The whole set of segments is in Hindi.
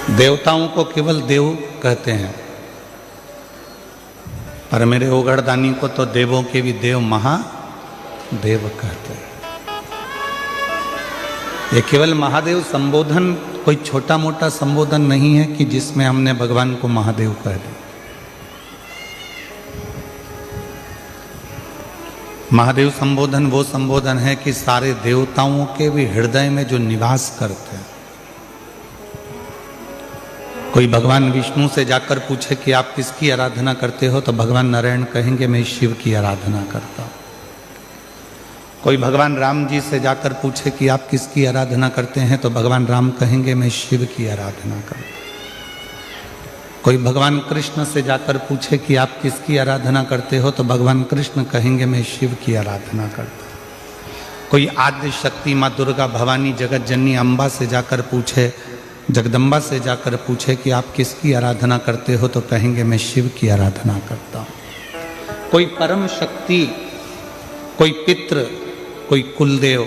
देवताओं को केवल देव कहते हैं, पर मेरे ओगड़दानी को तो देवों के भी देव महादेव कहते हैं। ये केवल महादेव संबोधन कोई छोटा मोटा संबोधन नहीं है कि जिसमें हमने भगवान को महादेव कह दिया। महादेव संबोधन वो संबोधन है कि सारे देवताओं के भी हृदय में जो निवास करते हैं। कोई भगवान विष्णु से जाकर पूछे कि आप किसकी आराधना करते हो, तो भगवान नारायण कहेंगे मैं शिव की आराधना करता हूं। कोई भगवान राम जी से जाकर पूछे कि आप किसकी आराधना करते हैं, तो भगवान राम कहेंगे मैं शिव की आराधना करता हूं। कोई भगवान कृष्ण से जाकर पूछे कि आप किसकी आराधना करते हो, तो भगवान कृष्ण कहेंगे मैं शिव की आराधना करता हूं। कोई आद्य शक्ति माँ दुर्गा भवानी जगत जननी अम्बा से जाकर पूछे, जगदम्बा से जाकर पूछे कि आप किसकी आराधना करते हो, तो कहेंगे मैं शिव की आराधना करता हूं। कोई परम शक्ति, कोई पितृ, कोई कुलदेव,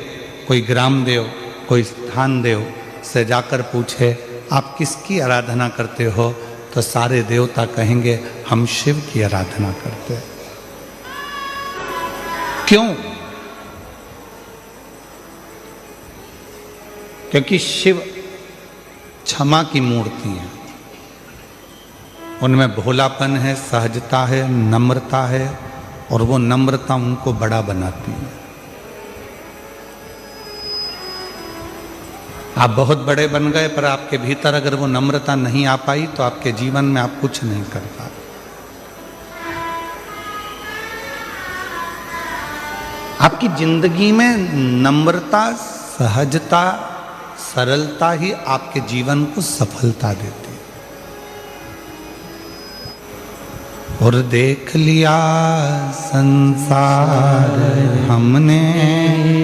कोई ग्राम देव, कोई स्थान देव से जाकर पूछे आप किसकी आराधना करते हो, तो सारे देवता कहेंगे हम शिव की आराधना करते हैं। क्यों? क्योंकि शिव क्षमा की मूर्ति है। उनमें भोलापन है, सहजता है, नम्रता है, और वो नम्रता उनको बड़ा बनाती है। आप बहुत बड़े बन गए, पर आपके भीतर अगर वो नम्रता नहीं आ पाई तो आपके जीवन में आप कुछ नहीं कर पाए। आपकी जिंदगी में नम्रता, सहजता, सरलता ही आपके जीवन को सफलता देती है। और देख लिया संसार हमने,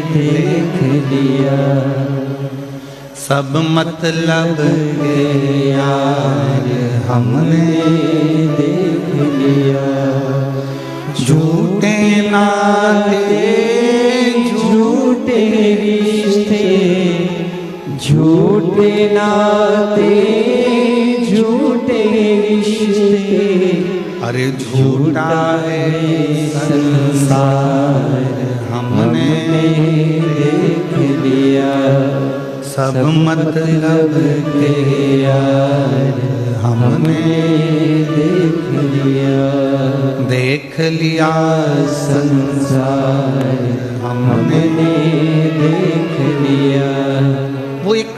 देख लिया सब मतलब के यार हमने, देख लिया झूठे नाते झूठे रिश्ते, झूठे नाते झूठे रिश्ते, अरे झूठा है संसार हमने देख लिया सब मतलब के यार हमने देख लिया, देख लिया संसार हमने देख लिया। वो एक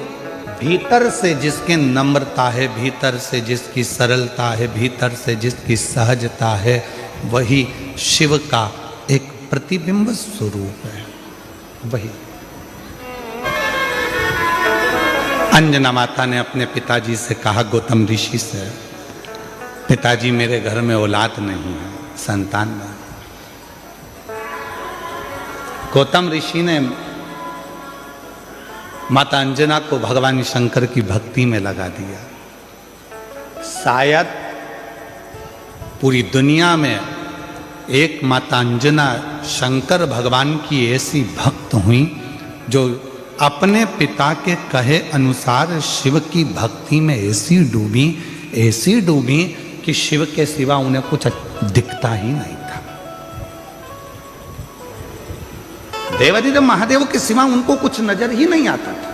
भीतर से जिसके नम्रता है, भीतर से जिसकी सरलता है, भीतर से जिसकी सहजता है, वही शिव का एक प्रतिबिंब स्वरूप है। वही अंजना माता ने अपने पिताजी से कहा, गौतम ऋषि से, पिताजी मेरे घर में औलाद नहीं है, संतान नहीं। गौतम ऋषि ने माता अंजना को भगवान शंकर की भक्ति में लगा दिया। शायद पूरी दुनिया में एक माता अंजना शंकर भगवान की ऐसी भक्त हुई जो अपने पिता के कहे अनुसार शिव की भक्ति में ऐसी डूबी कि शिव के सिवा उन्हें कुछ दिखता ही नहीं था। देवादिदेव महादेव के सिवा उनको कुछ नजर ही नहीं आता था।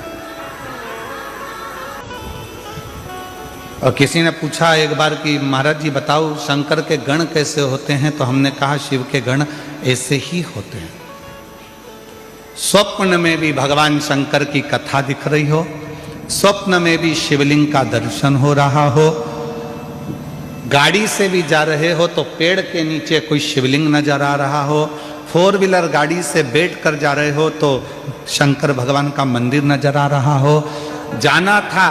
और किसी ने पूछा एक बार कि महाराज जी बताओ शंकर के गण कैसे होते हैं, तो हमने कहा शिव के गण ऐसे ही होते हैं। स्वप्न में भी भगवान शंकर की कथा दिख रही हो, स्वप्न में भी शिवलिंग का दर्शन हो रहा हो, गाड़ी से भी जा रहे हो तो पेड़ के नीचे कोई शिवलिंग नजर आ रहा हो, 4 व्हीलर गाड़ी से बैठ कर जा रहे हो तो शंकर भगवान का मंदिर नजर आ रहा हो। जाना था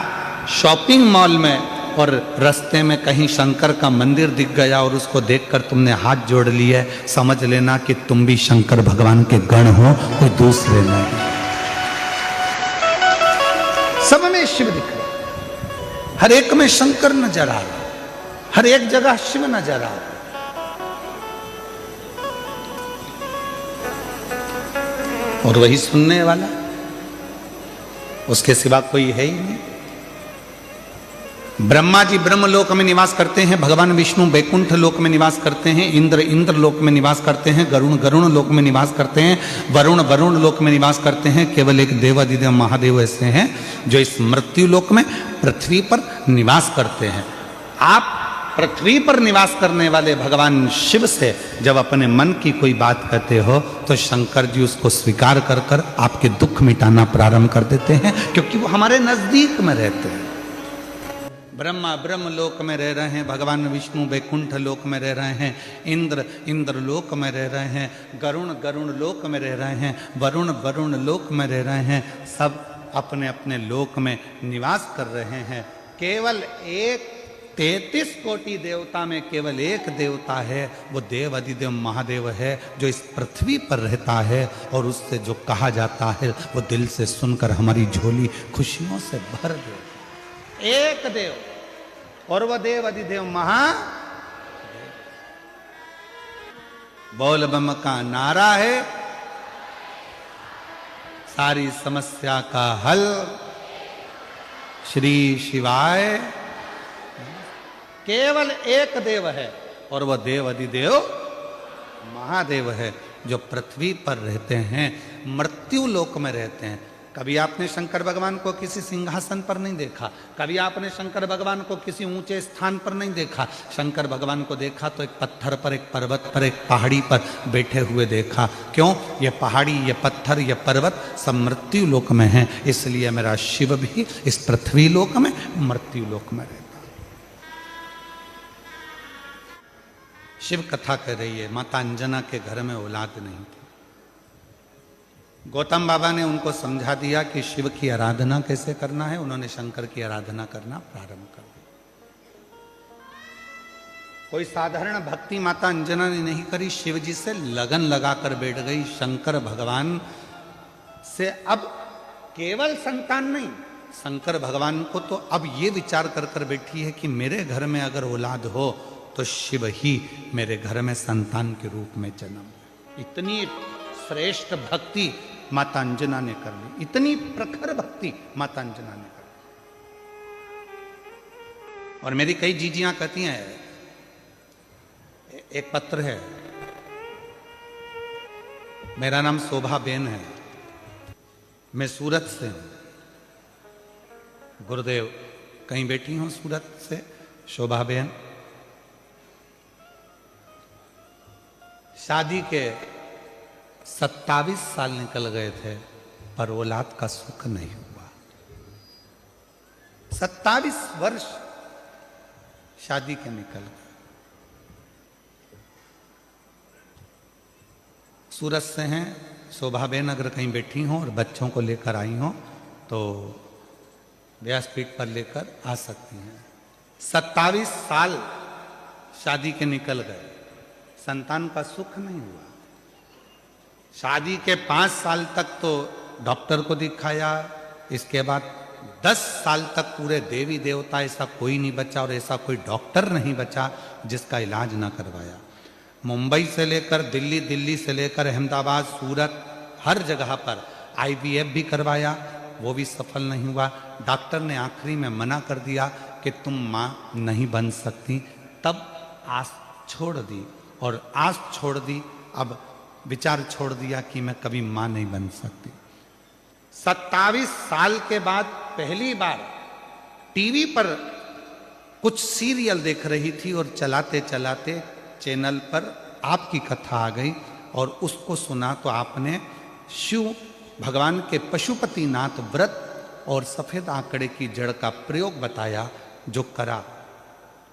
शॉपिंग मॉल में और रास्ते में कहीं शंकर का मंदिर दिख गया और उसको देखकर तुमने हाथ जोड़ लिए, समझ लेना कि तुम भी शंकर भगवान के गण हो, कोई दूसरे नहीं। सब में शिव दिख रहा, हर एक में शंकर नजर आ रहा, हर एक जगह शिव नजर आ रहा। और वही सुनने वाला, उसके सिवा कोई है ही नहीं। ब्रह्मा जी ब्रह्मलोक में निवास करते हैं, भगवान विष्णु बैकुंठ लोक में निवास करते हैं, इंद्र इंद्र लोक में निवास करते हैं, गरुण गरुण लोक में निवास करते हैं, वरुण वरुण लोक में निवास करते हैं। केवल एक देवादिदेव महादेव ऐसे हैं जो इस मृत्यु लोक में पृथ्वी पर निवास करते हैं। आप पृथ्वी पर निवास करने वाले भगवान शिव से जब अपने मन की कोई बात कहते हो तो शंकर जी उसको स्वीकार कर कर आपके दुख मिटाना प्रारंभ कर देते हैं, क्योंकि वो हमारे नजदीक में रहते हैं। ब्रह्मा ब्रह्म लोक में रह रहे हैं, भगवान विष्णु बैकुंठ लोक में रह रहे हैं, इंद्र इंद्र लोक में रह रहे हैं, गरुण गरुण लोक में रह रहे हैं, वरुण वरुण लोक में रह रहे हैं। सब अपने अपने लोक में निवास कर रहे हैं। केवल एक 33 कोटि देवता में केवल एक देवता है, वो देव अधिदेव महादेव है जो इस पृथ्वी पर रहता है, और उससे जो कहा जाता है वो दिल से सुनकर हमारी झोली खुशियों से भर दे। एक देव, और वह देव अधिदेव महादेव। बोल बम का नारा है, सारी समस्या का हल श्री शिवाय। केवल एक देव है और वह देव अधिदेव महादेव है जो पृथ्वी पर रहते हैं, मृत्यु लोक में रहते हैं। कभी आपने शंकर भगवान को किसी सिंहासन पर नहीं देखा, कभी आपने शंकर भगवान को किसी ऊंचे स्थान पर नहीं देखा। शंकर भगवान को देखा तो एक पत्थर पर, एक पर्वत पर, एक पहाड़ी पर बैठे हुए देखा। क्यों? ये पहाड़ी, ये पत्थर, ये पर्वत सब मृत्यु लोक में हैं, इसलिए मेरा शिव भी इस पृथ्वी लोक में मृत्यु लोक में रहता। शिव कथा कह रही है, माता अंजना के घर में औलाद नहीं थी। गौतम बाबा ने उनको समझा दिया कि शिव की आराधना कैसे करना है। उन्होंने शंकर की आराधना करना प्रारंभ कर दिया। कोई साधारण भक्ति माता अंजना ने नहीं करी, शिव जी से लगन लगाकर बैठ गई। शंकर भगवान से अब केवल संतान नहीं, शंकर भगवान को तो अब ये विचार कर कर बैठी है कि मेरे घर में अगर औलाद हो तो शिव ही मेरे घर में संतान के रूप में जन्म। इतनी श्रेष्ठ भक्ति माता अंजना ने कर ली, इतनी प्रखर भक्ति माता अंजना ने कर ली। और मेरी कई जीजियां कहती हैं, एक पत्र है, मेरा नाम शोभा बेन है, मैं सूरत से हूं। गुरुदेव कहीं बैठी हूं सूरत से, शोभा बेन। शादी के 27 साल निकल गए थे पर औलाद का सुख नहीं हुआ। 27 वर्ष शादी के निकल गए। सूरत से हैं शोभा बेन, अगर कहीं बैठी हो और बच्चों को लेकर आई हो तो व्यासपीठ पर लेकर आ सकती हैं। 27 साल शादी के निकल गए, संतान का सुख नहीं हुआ। शादी के 5 साल तक तो डॉक्टर को दिखाया, इसके बाद 10 साल तक पूरे देवी देवता ऐसा कोई नहीं बचा और ऐसा कोई डॉक्टर नहीं बचा जिसका इलाज ना करवाया। मुंबई से लेकर दिल्ली, दिल्ली से लेकर अहमदाबाद, सूरत, हर जगह पर IVF भी करवाया, वो भी सफल नहीं हुआ। डॉक्टर ने आखिरी में मना कर दिया कि तुम माँ नहीं बन सकती। तब आस छोड़ दी, और आस छोड़ दी, अब विचार छोड़ दिया कि मैं कभी मां नहीं बन सकती। 27 साल के बाद पहली बार टीवी पर कुछ सीरियल देख रही थी और चलाते चलाते चैनल पर आपकी कथा आ गई और उसको सुना तो आपने शिव भगवान के पशुपतिनाथ व्रत और सफेद आंकड़े की जड़ का प्रयोग बताया, जो करा।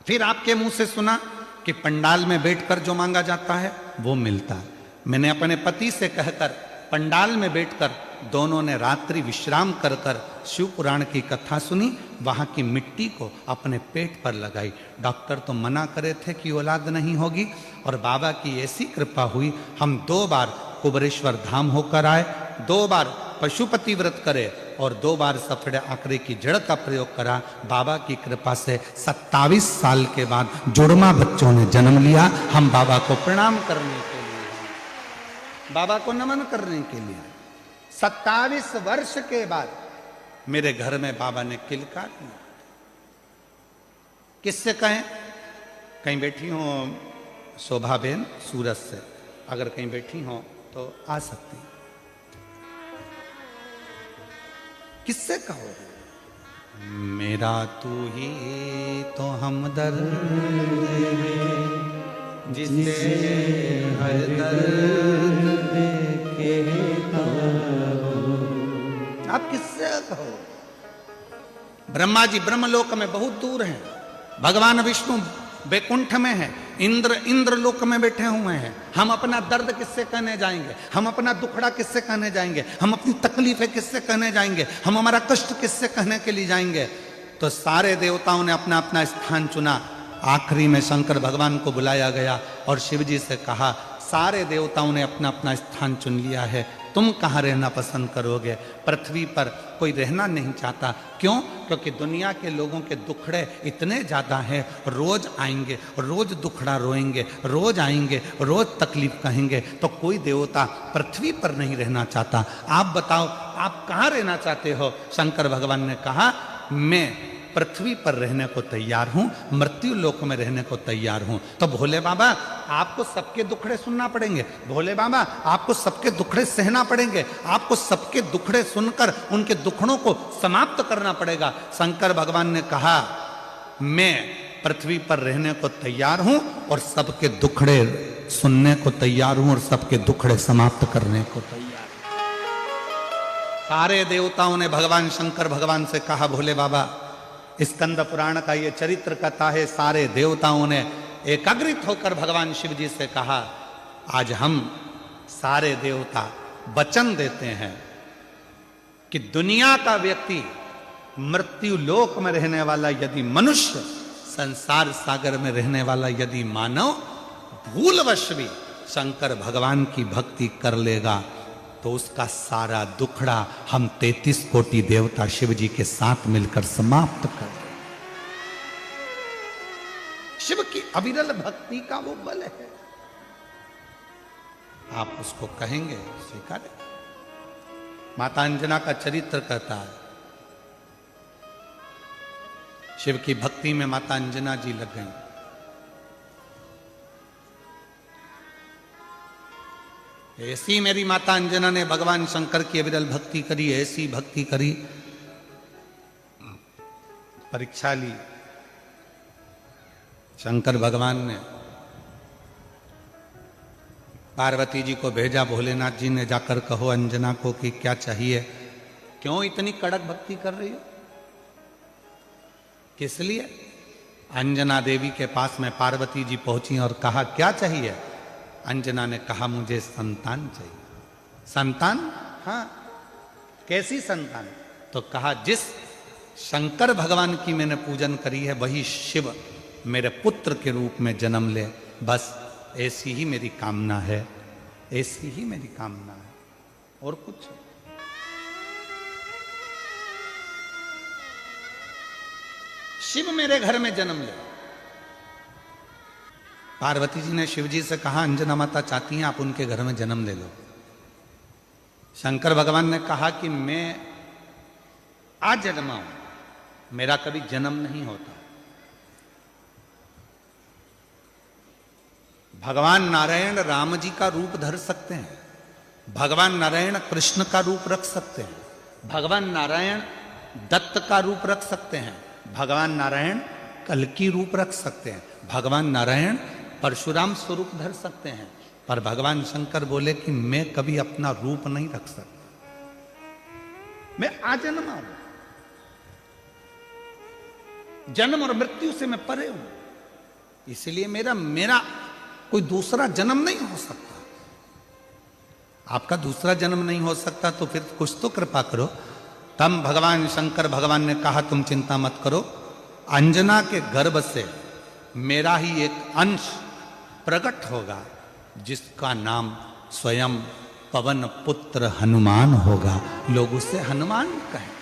फिर आपके मुंह से सुना कि पंडाल में बैठकर जो मांगा जाता है वो मिलता है। मैंने अपने पति से कहकर पंडाल में बैठकर दोनों ने रात्रि विश्राम कर कर शिव पुराण की कथा सुनी, वहां की मिट्टी को अपने पेट पर लगाई। डॉक्टर तो मना करे थे कि औलाद नहीं होगी, और बाबा की ऐसी कृपा हुई, हम 2 बार कुबरेश्वर धाम होकर आए, 2 बार पशुपति व्रत करे और 2 बार सफेद आंकड़े की जड़ का प्रयोग करा। बाबा की कृपा से 27 साल के बाद जुड़वा बच्चों ने जन्म लिया। हम बाबा को प्रणाम करने के लिए, बाबा को नमन करने के लिए 27 वर्ष के बाद मेरे घर में बाबा ने किलकार दिया। किससे कहें? कहीं बैठी हो शोभा बेन सूरत से, अगर कहीं बैठी हो तो आ सकती। किससे कहो? मेरा तू ही तो हमदर्द जिसे हर दर्द कहता हूं। आप किससे कहो? ब्रह्मा जी ब्रह्मलोक में बहुत दूर हैं, भगवान विष्णु वैकुंठ में है, इंद्र लोक में बैठे हुए हैं। हम अपना दर्द किससे कहने जाएंगे? हम अपना दुखड़ा किससे कहने जाएंगे? हम अपनी तकलीफें किससे कहने जाएंगे? हम हमारा कष्ट किससे कहने के लिए जाएंगे? तो सारे देवताओं ने अपना अपना स्थान चुना। आखिरी में शंकर भगवान को बुलाया गया और शिव जी से कहा, सारे देवताओं ने अपना अपना स्थान चुन लिया है, तुम कहाँ रहना पसंद करोगे? पृथ्वी पर कोई रहना नहीं चाहता। क्यों? क्योंकि दुनिया के लोगों के दुखड़े इतने ज़्यादा हैं, रोज आएंगे, रोज दुखड़ा रोएंगे, रोज आएंगे, रोज तकलीफ कहेंगे, तो कोई देवता पृथ्वी पर नहीं रहना चाहता। आप बताओ, आप कहाँ रहना चाहते हो? शंकर भगवान ने कहा, मैं पृथ्वी पर रहने को तैयार हूं, मृत्यु लोक में रहने को तैयार हूं। तो भोले बाबा आपको सबके दुखड़े सुनना पड़ेंगे, भोले बाबा आपको सबके दुखड़े सहना पड़ेंगे, आपको सबके दुखड़े सुनकर उनके दुखड़ों को समाप्त करना पड़ेगा। शंकर भगवान ने कहा, मैं पृथ्वी पर रहने को तैयार हूं और सबके दुखड़े सुनने को तैयार हूं और सबके दुखड़े समाप्त करने को तैयार हूं। सारे देवताओं ने भगवान शंकर भगवान से कहा, भोले बाबा स्कंद पुराण का ये चरित्र कथा है। सारे देवताओं ने एकाग्रित होकर भगवान शिव जी से कहा, आज हम सारे देवता वचन देते हैं कि दुनिया का व्यक्ति, मृत्यु लोक में रहने वाला यदि मनुष्य, संसार सागर में रहने वाला यदि मानव भूलवश भी शंकर भगवान की भक्ति कर लेगा तो उसका सारा दुखड़ा हम 33 कोटि देवता शिव जी के साथ मिलकर समाप्त कर दें। शिव की अविरल भक्ति का वो बल है। आप उसको कहेंगे, स्वीकारेगा। माता अंजना का चरित्र कहता है, शिव की भक्ति में माता अंजना जी लग गई। ऐसी मेरी माता अंजना ने भगवान शंकर की अविरल भक्ति करी, ऐसी भक्ति करी, परीक्षा ली। शंकर भगवान ने पार्वती जी को भेजा, भोलेनाथ जी ने जाकर कहो अंजना को कि क्या चाहिए, क्यों इतनी कड़क भक्ति कर रही हो, किस लिए? अंजना देवी के पास में पार्वती जी पहुंची और कहा, क्या चाहिए? अंजना ने कहा, मुझे संतान चाहिए। संतान? हाँ। कैसी संतान? तो कहा, जिस शंकर भगवान की मैंने पूजन करी है वही शिव मेरे पुत्र के रूप में जन्म ले, बस ऐसी ही मेरी कामना है, ऐसी ही मेरी कामना है, और कुछ। शिव मेरे घर में जन्म ले। पार्वती जी ने शिव जी से कहा, अंजना माता चाहती हैं आप उनके घर में जन्म ले लो। शंकर भगवान ने कहा कि मैं आज जन्मा हूं, मेरा कभी जन्म नहीं होता। भगवान नारायण राम जी का रूप धर सकते हैं, भगवान नारायण कृष्ण का रूप रख सकते हैं, भगवान नारायण दत्त का रूप रख सकते हैं, भगवान नारायण कल्कि रूप रख सकते हैं, भगवान नारायण परशुराम स्वरूप धर सकते हैं, पर भगवान शंकर बोले कि मैं कभी अपना रूप नहीं रख सकता, मैं आजन्मा हूं, जन्म और मृत्यु से मैं परे हूं, इसलिए मेरा कोई दूसरा जन्म नहीं हो सकता। आपका दूसरा जन्म नहीं हो सकता तो फिर कुछ तो कृपा करो। तब भगवान शंकर भगवान ने कहा, तुम चिंता मत करो, अंजना के गर्भ से मेरा ही एक अंश प्रकट होगा जिसका नाम स्वयं पवन पुत्र हनुमान होगा, लोग उसे हनुमान कहें।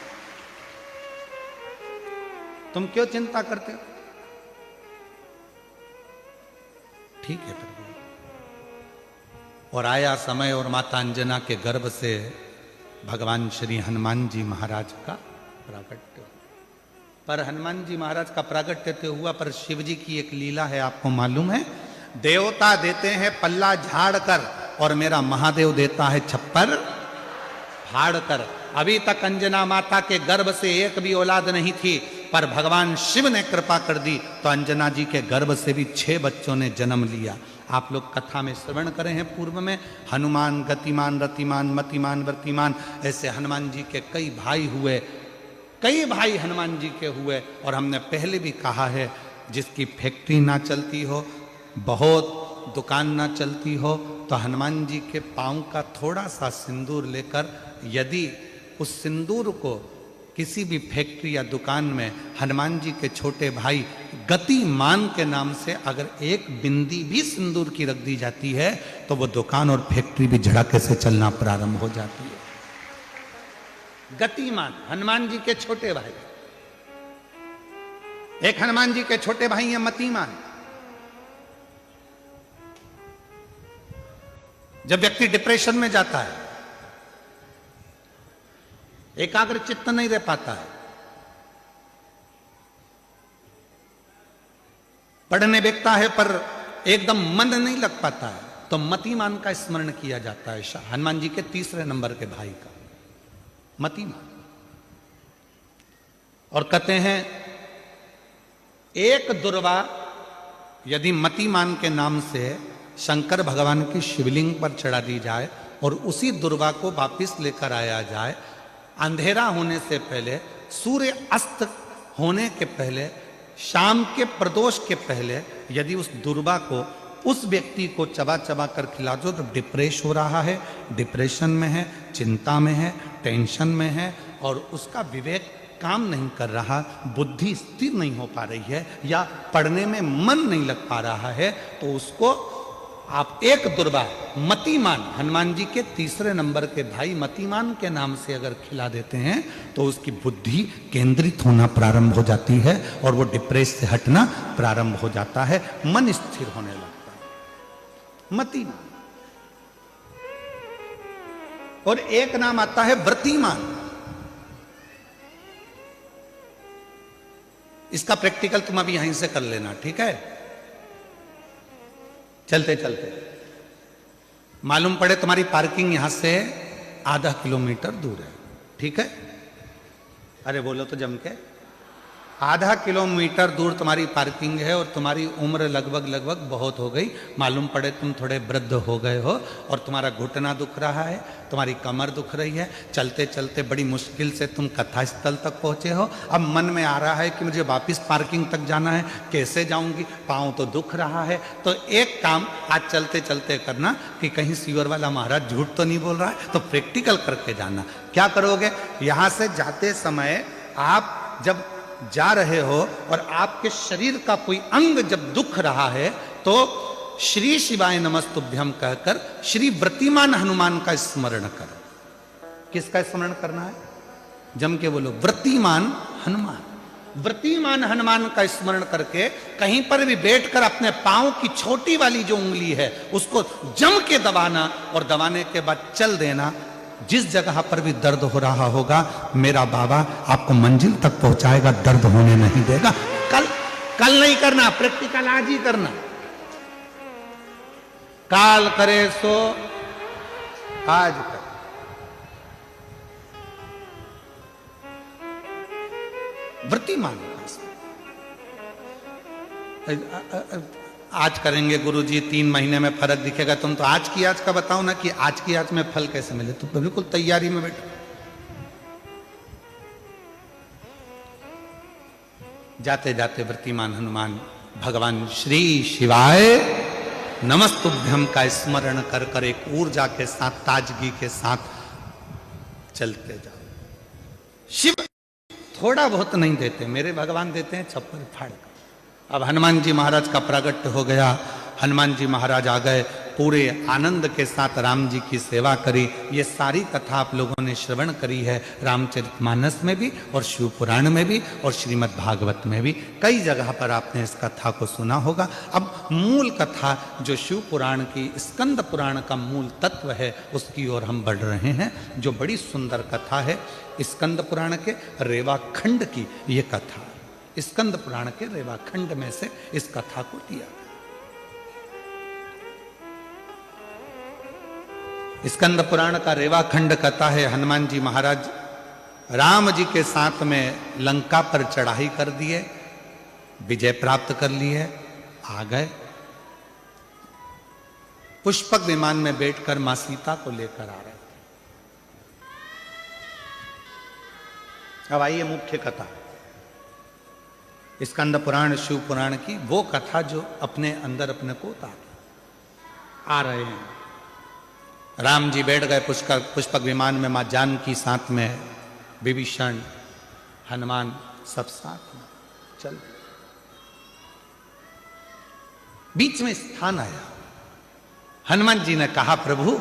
तुम क्यों चिंता करते हो? ठीक है प्रभु। और आया समय और माता अंजना के गर्भ से भगवान श्री हनुमान जी महाराज का प्राकट्य। पर हनुमान जी महाराज का प्रागट्य तो हुआ, पर शिव जी की एक लीला है, आपको मालूम है? देवता देते हैं पल्ला झाड़ कर और मेरा महादेव देता है छप्पर फाड़ कर। अभी तक अंजना माता के गर्भ से एक भी औलाद नहीं थी, पर भगवान शिव ने कृपा कर दी तो अंजना जी के गर्भ से भी 6 बच्चों ने जन्म लिया। आप लोग कथा में श्रवण करे हैं पूर्व में, हनुमान गतिमान रतिमान मतिमान वर्तिमान, ऐसे हनुमान जी के कई भाई हुए, कई भाई हनुमान जी के हुए। और हमने पहले भी कहा है, जिसकी फैक्ट्री ना चलती हो, बहुत दुकान ना चलती हो, तो हनुमान जी के पांव का थोड़ा सा सिंदूर लेकर, यदि उस सिंदूर को किसी भी फैक्ट्री या दुकान में हनुमान जी के छोटे भाई गतिमान के नाम से अगर एक बिंदी भी सिंदूर की रख दी जाती है, तो वो दुकान और फैक्ट्री भी झड़के से चलना प्रारंभ हो जाती है। गतिमान हनुमान जी के छोटे भाई, एक हनुमान जी के छोटे भाई हैं मतिमान। जब व्यक्ति डिप्रेशन में जाता है, एकाग्र चित्त नहीं रह पाता है, पढ़ने बैठता है पर एकदम मन नहीं लग पाता है, तो मतिमान का स्मरण किया जाता है, हनुमान जी के 3 नंबर के भाई का मतिमान। और कहते हैं एक दुर्वा यदि मतिमान के नाम से शंकर भगवान की शिवलिंग पर चढ़ा दी जाए और उसी दुर्वा को वापिस लेकर आया जाए, अंधेरा होने से पहले, सूर्य अस्त होने के पहले, शाम के प्रदोष के पहले यदि उस दुर्वा को उस व्यक्ति को चबा चबा कर खिला दो, तो डिप्रेस हो रहा है, डिप्रेशन में है, चिंता में है, टेंशन में है, और उसका विवेक काम नहीं कर रहा, बुद्धि स्थिर नहीं हो पा रही है, या पढ़ने में मन नहीं लग पा रहा है, तो उसको आप एक दुर्वा मतिमान, हनुमान जी के 3 नंबर के भाई मतिमान के नाम से अगर खिला देते हैं, तो उसकी बुद्धि केंद्रित होना प्रारंभ हो जाती है और वो डिप्रेस से हटना प्रारंभ हो जाता है, मन स्थिर होने लगता है। मतिमान। और एक नाम आता है व्रतिमान। इसका प्रैक्टिकल तुम अभी यहीं से कर लेना, ठीक है? चलते चलते मालूम पड़े तुम्हारी पार्किंग यहां से आधा किलोमीटर दूर है, ठीक है? अरे बोलो तो जम के, आधा किलोमीटर दूर तुम्हारी पार्किंग है और तुम्हारी उम्र लगभग बहुत हो गई, मालूम पड़े तुम थोड़े वृद्ध हो गए हो और तुम्हारा घुटना दुख रहा है, तुम्हारी कमर दुख रही है, चलते चलते बड़ी मुश्किल से तुम कथा स्थल तक पहुंचे हो। अब मन में आ रहा है कि मुझे वापस पार्किंग तक जाना है, कैसे जाऊंगी, पाँव तो दुख रहा है। तो एक काम आज चलते चलते करना कि कहीं सीवर वाला महाराज झूठ तो नहीं बोल रहा है, तो प्रैक्टिकल करके जाना। क्या करोगे? यहां से जाते समय आप जब जा रहे हो और आपके शरीर का कोई अंग जब दुख रहा है, तो श्री शिवाय नमस्तुभ्यम कहकर श्री व्रतिमान हनुमान का स्मरण करो। किसका स्मरण करना है? जम के बोलो, व्रतिमान हनुमान। व्रतिमान हनुमान का स्मरण करके कहीं पर भी बैठकर अपने पांव की छोटी वाली जो उंगली है उसको जम के दबाना, और दबाने के बाद चल देना। जिस जगह पर भी दर्द हो रहा होगा, मेरा बाबा आपको मंजिल तक पहुंचाएगा, दर्द होने नहीं देगा। कल नहीं करना, प्रैक्टिकल आज ही करना। काल करे सो आज कर। व्रतिमान आज करेंगे गुरुजी, 3 महीने में फर्क दिखेगा। तुम तो आज की आज का बताओ ना कि आज की आज में फल कैसे मिले। तुम बिल्कुल तैयारी में बैठो। जाते जाते व्रतिमान हनुमान भगवान श्री शिवाय नमस्तुभ्यम का स्मरण कर कर एक ऊर्जा के साथ, ताजगी के साथ चलते जाओ। शिव थोड़ा बहुत नहीं देते, मेरे भगवान देते हैं छप्पर फाड़ कर। अब हनुमान जी महाराज का प्रागट्य हो गया, हनुमान जी महाराज आ गए, पूरे आनंद के साथ राम जी की सेवा करी। ये सारी कथा आप लोगों ने श्रवण करी है, रामचरितमानस में भी और शिव पुराण में भी और श्रीमद् भागवत में भी, कई जगह पर आपने इस कथा को सुना होगा। अब मूल कथा जो शिव पुराण की, स्कंद पुराण का मूल तत्व है, उसकी ओर हम बढ़ रहे हैं, जो बड़ी सुंदर कथा है स्कंद पुराण के रेवा खंड की ये कथा। स्कंद पुराण के रेवाखंड में से इस कथा को लिया। स्कंद पुराण का रेवाखंड कथा है, हनुमान जी महाराज राम जी के साथ में लंका पर चढ़ाई कर दिए, विजय प्राप्त कर लिए, आ गए। पुष्पक विमान में बैठकर मां सीता को लेकर आ रहे थे। अब आइए मुख्य कथा, स्कंद पुराण शिव पुराण की वो कथा जो अपने अंदर अपने को उतार आ रहे हैं। राम जी बैठ गए पुष्पक विमान में, मां जानकी साथ में, विभीषण, हनुमान सब साथ में चल। बीच में स्थान आया, हनुमान जी ने कहा प्रभु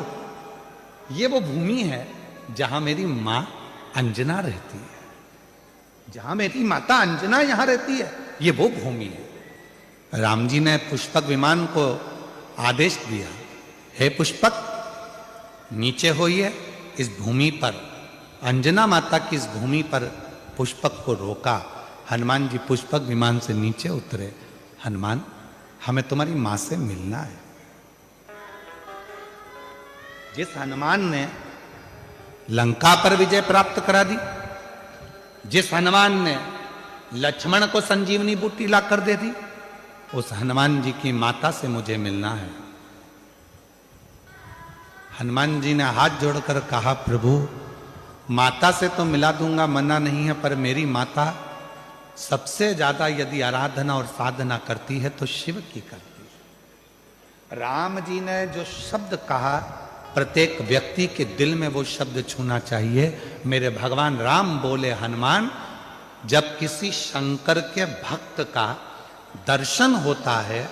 ये वो भूमि है जहां मेरी मां अंजना रहती है, जहां मेरी माता अंजना यहां रहती है, ये वो भूमि है। राम जी ने पुष्पक विमान को आदेश दिया, हे पुष्पक नीचे होइए, इस भूमि पर अंजना माता की इस भूमि पर पुष्पक को रोका। हनुमान जी पुष्पक विमान से नीचे उतरे, हनुमान हमें तुम्हारी मां से मिलना है। जिस हनुमान ने लंका पर विजय प्राप्त करा दी, जिस हनुमान ने लक्ष्मण को संजीवनी बूटी ला कर दे दी, उस हनुमान जी की माता से मुझे मिलना है। हनुमान जी ने हाथ जोड़कर कहा प्रभु माता से तो मिला दूंगा, मना नहीं है, पर मेरी माता सबसे ज्यादा यदि आराधना और साधना करती है तो शिव की करती है। राम जी ने जो शब्द कहा प्रत्येक व्यक्ति के दिल में वो शब्द छूना चाहिए। मेरे भगवान राम बोले हनुमान, जब किसी शंकर के भक्त का दर्शन होता है,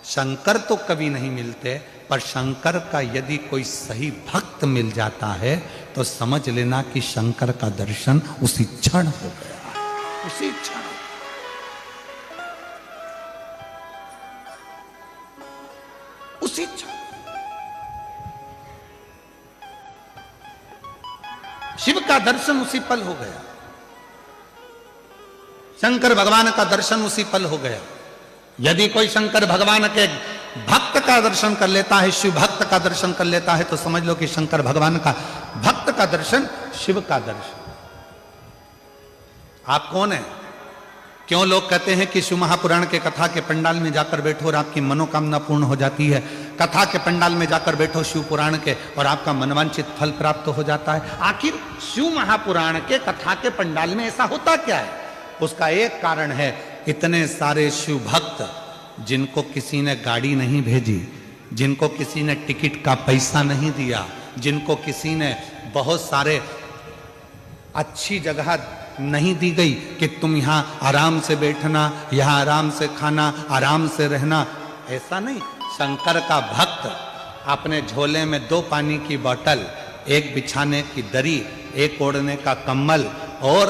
शंकर तो कभी नहीं मिलते, पर शंकर का यदि कोई सही भक्त मिल जाता है तो समझ लेना कि शंकर का दर्शन उसी क्षण हो गया, उसी क्षण। उसी क्षण शिव का दर्शन उसी पल हो गया, शंकर भगवान का दर्शन उसी पल हो गया। यदि कोई शंकर भगवान के भक्त का दर्शन कर लेता है, शिव भक्त का दर्शन कर लेता है, तो समझ लो कि शंकर भगवान का भक्त का दर्शन शिव का दर्शन। आप कौन है? क्यों लोग कहते हैं कि शिव महापुराण के कथा के पंडाल में जाकर बैठो और आपकी मनोकामना पूर्ण हो जाती है, कथा के पंडाल में जाकर बैठो शिव पुराण के और आपका मनवांचित फल प्राप्त हो जाता है। आखिर शिव महापुराण के कथा के पंडाल में ऐसा होता क्या है? उसका एक कारण है, इतने सारे शिव भक्त जिनको किसी ने गाड़ी नहीं भेजी, जिनको किसी ने टिकट का पैसा नहीं दिया, जिनको किसी ने बहुत सारे अच्छी जगह नहीं दी गई कि तुम यहाँ आराम से बैठना, यहाँ आराम से खाना, आराम से रहना, ऐसा नहीं। शंकर का भक्त अपने झोले में 2 पानी की बोतल, एक बिछाने की दरी, एक ओढ़ने का कंबल और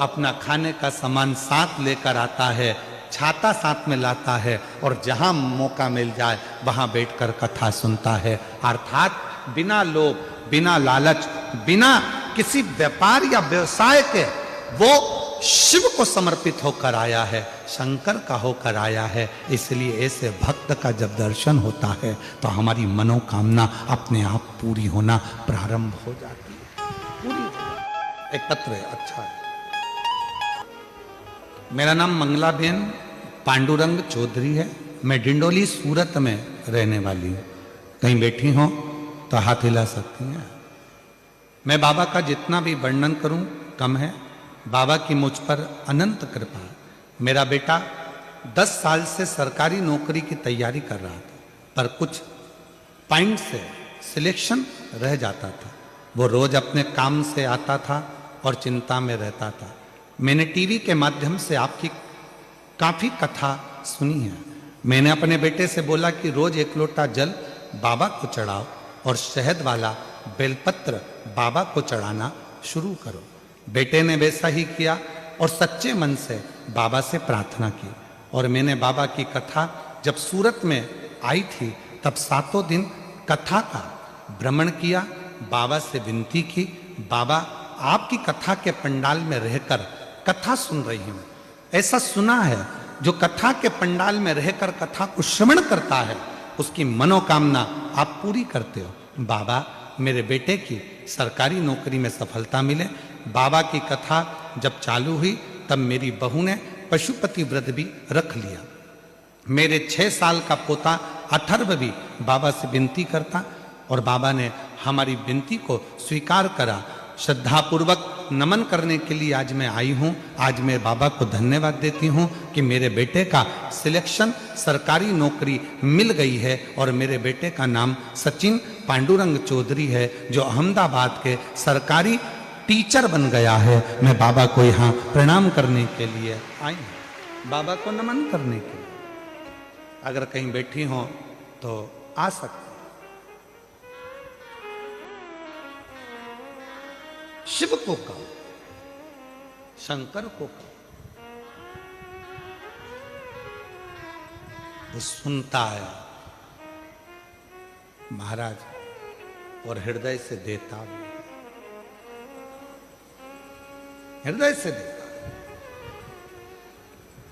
अपना खाने का सामान साथ लेकर आता है, छाता साथ में लाता है और जहां मौका मिल जाए वहां बैठकर कथा सुनता है। अर्थात बिना लोभ, बिना लालच, बिना किसी व्यापार या व्यवसाय के वो शिव को समर्पित होकर आया है, शंकर का होकर आया है। इसलिए ऐसे भक्त का जब दर्शन होता है तो हमारी मनोकामना अपने आप पूरी होना प्रारंभ हो जाती है। पूरी। एक पत्र है, अच्छा है। मेरा नाम मंगलाबेन पांडुरंग चौधरी है, मैं डिंडोली सूरत में रहने वाली हूँ। कहीं बैठी हो तो हाथ हिला सकती हैं। मैं बाबा का जितना भी वर्णन करूं कम है। बाबा की मुझ पर अनंत कृपा है। मेरा बेटा 10 साल से सरकारी नौकरी की तैयारी कर रहा था, पर कुछ पॉइंट से सिलेक्शन रह जाता था। वो रोज अपने काम से आता था और चिंता में रहता था। मैंने टीवी के माध्यम से आपकी काफी कथा सुनी है। मैंने अपने बेटे से बोला कि रोज 1 लोटा जल बाबा को चढ़ाओ और शहद वाला बेलपत्र बाबा को चढ़ाना शुरू करो। बेटे ने वैसा ही किया और सच्चे मन से बाबा से प्रार्थना की। और मैंने बाबा की कथा जब सूरत में आई थी तब 7 दिन कथा का भ्रमण किया, बाबा से विनती की, बाबा आपकी कथा के पंडाल में रहकर कथा सुन रही हूँ, ऐसा सुना है, जो कथा के पंडाल में रहकर कथा को श्रवण करता है उसकी मनोकामना आप पूरी करते हो। बाबा मेरे बेटे की सरकारी नौकरी में सफलता मिले। बाबा की कथा जब चालू हुई तब मेरी बहू ने पशुपति व्रत भी रख लिया। मेरे 6 साल का पोता अथर्व भी बाबा से विनती करता और बाबा ने हमारी विनती को स्वीकार करा। श्रद्धापूर्वक नमन करने के लिए आज मैं आई हूँ। आज मैं बाबा को धन्यवाद देती हूँ कि मेरे बेटे का सिलेक्शन सरकारी नौकरी मिल गई है और मेरे बेटे का नाम सचिन पांडुरंग चौधरी है, जो अहमदाबाद के सरकारी टीचर बन गया है। मैं बाबा को यहाँ प्रणाम करने के लिए आई हूँ, बाबा को नमन करने के लिए। अगर कहीं बैठी हो तो आ सकते। शिव को कहो, शंकर को कहो, वो सुनता है महाराज और हृदय से देता भी, हृदय से देता।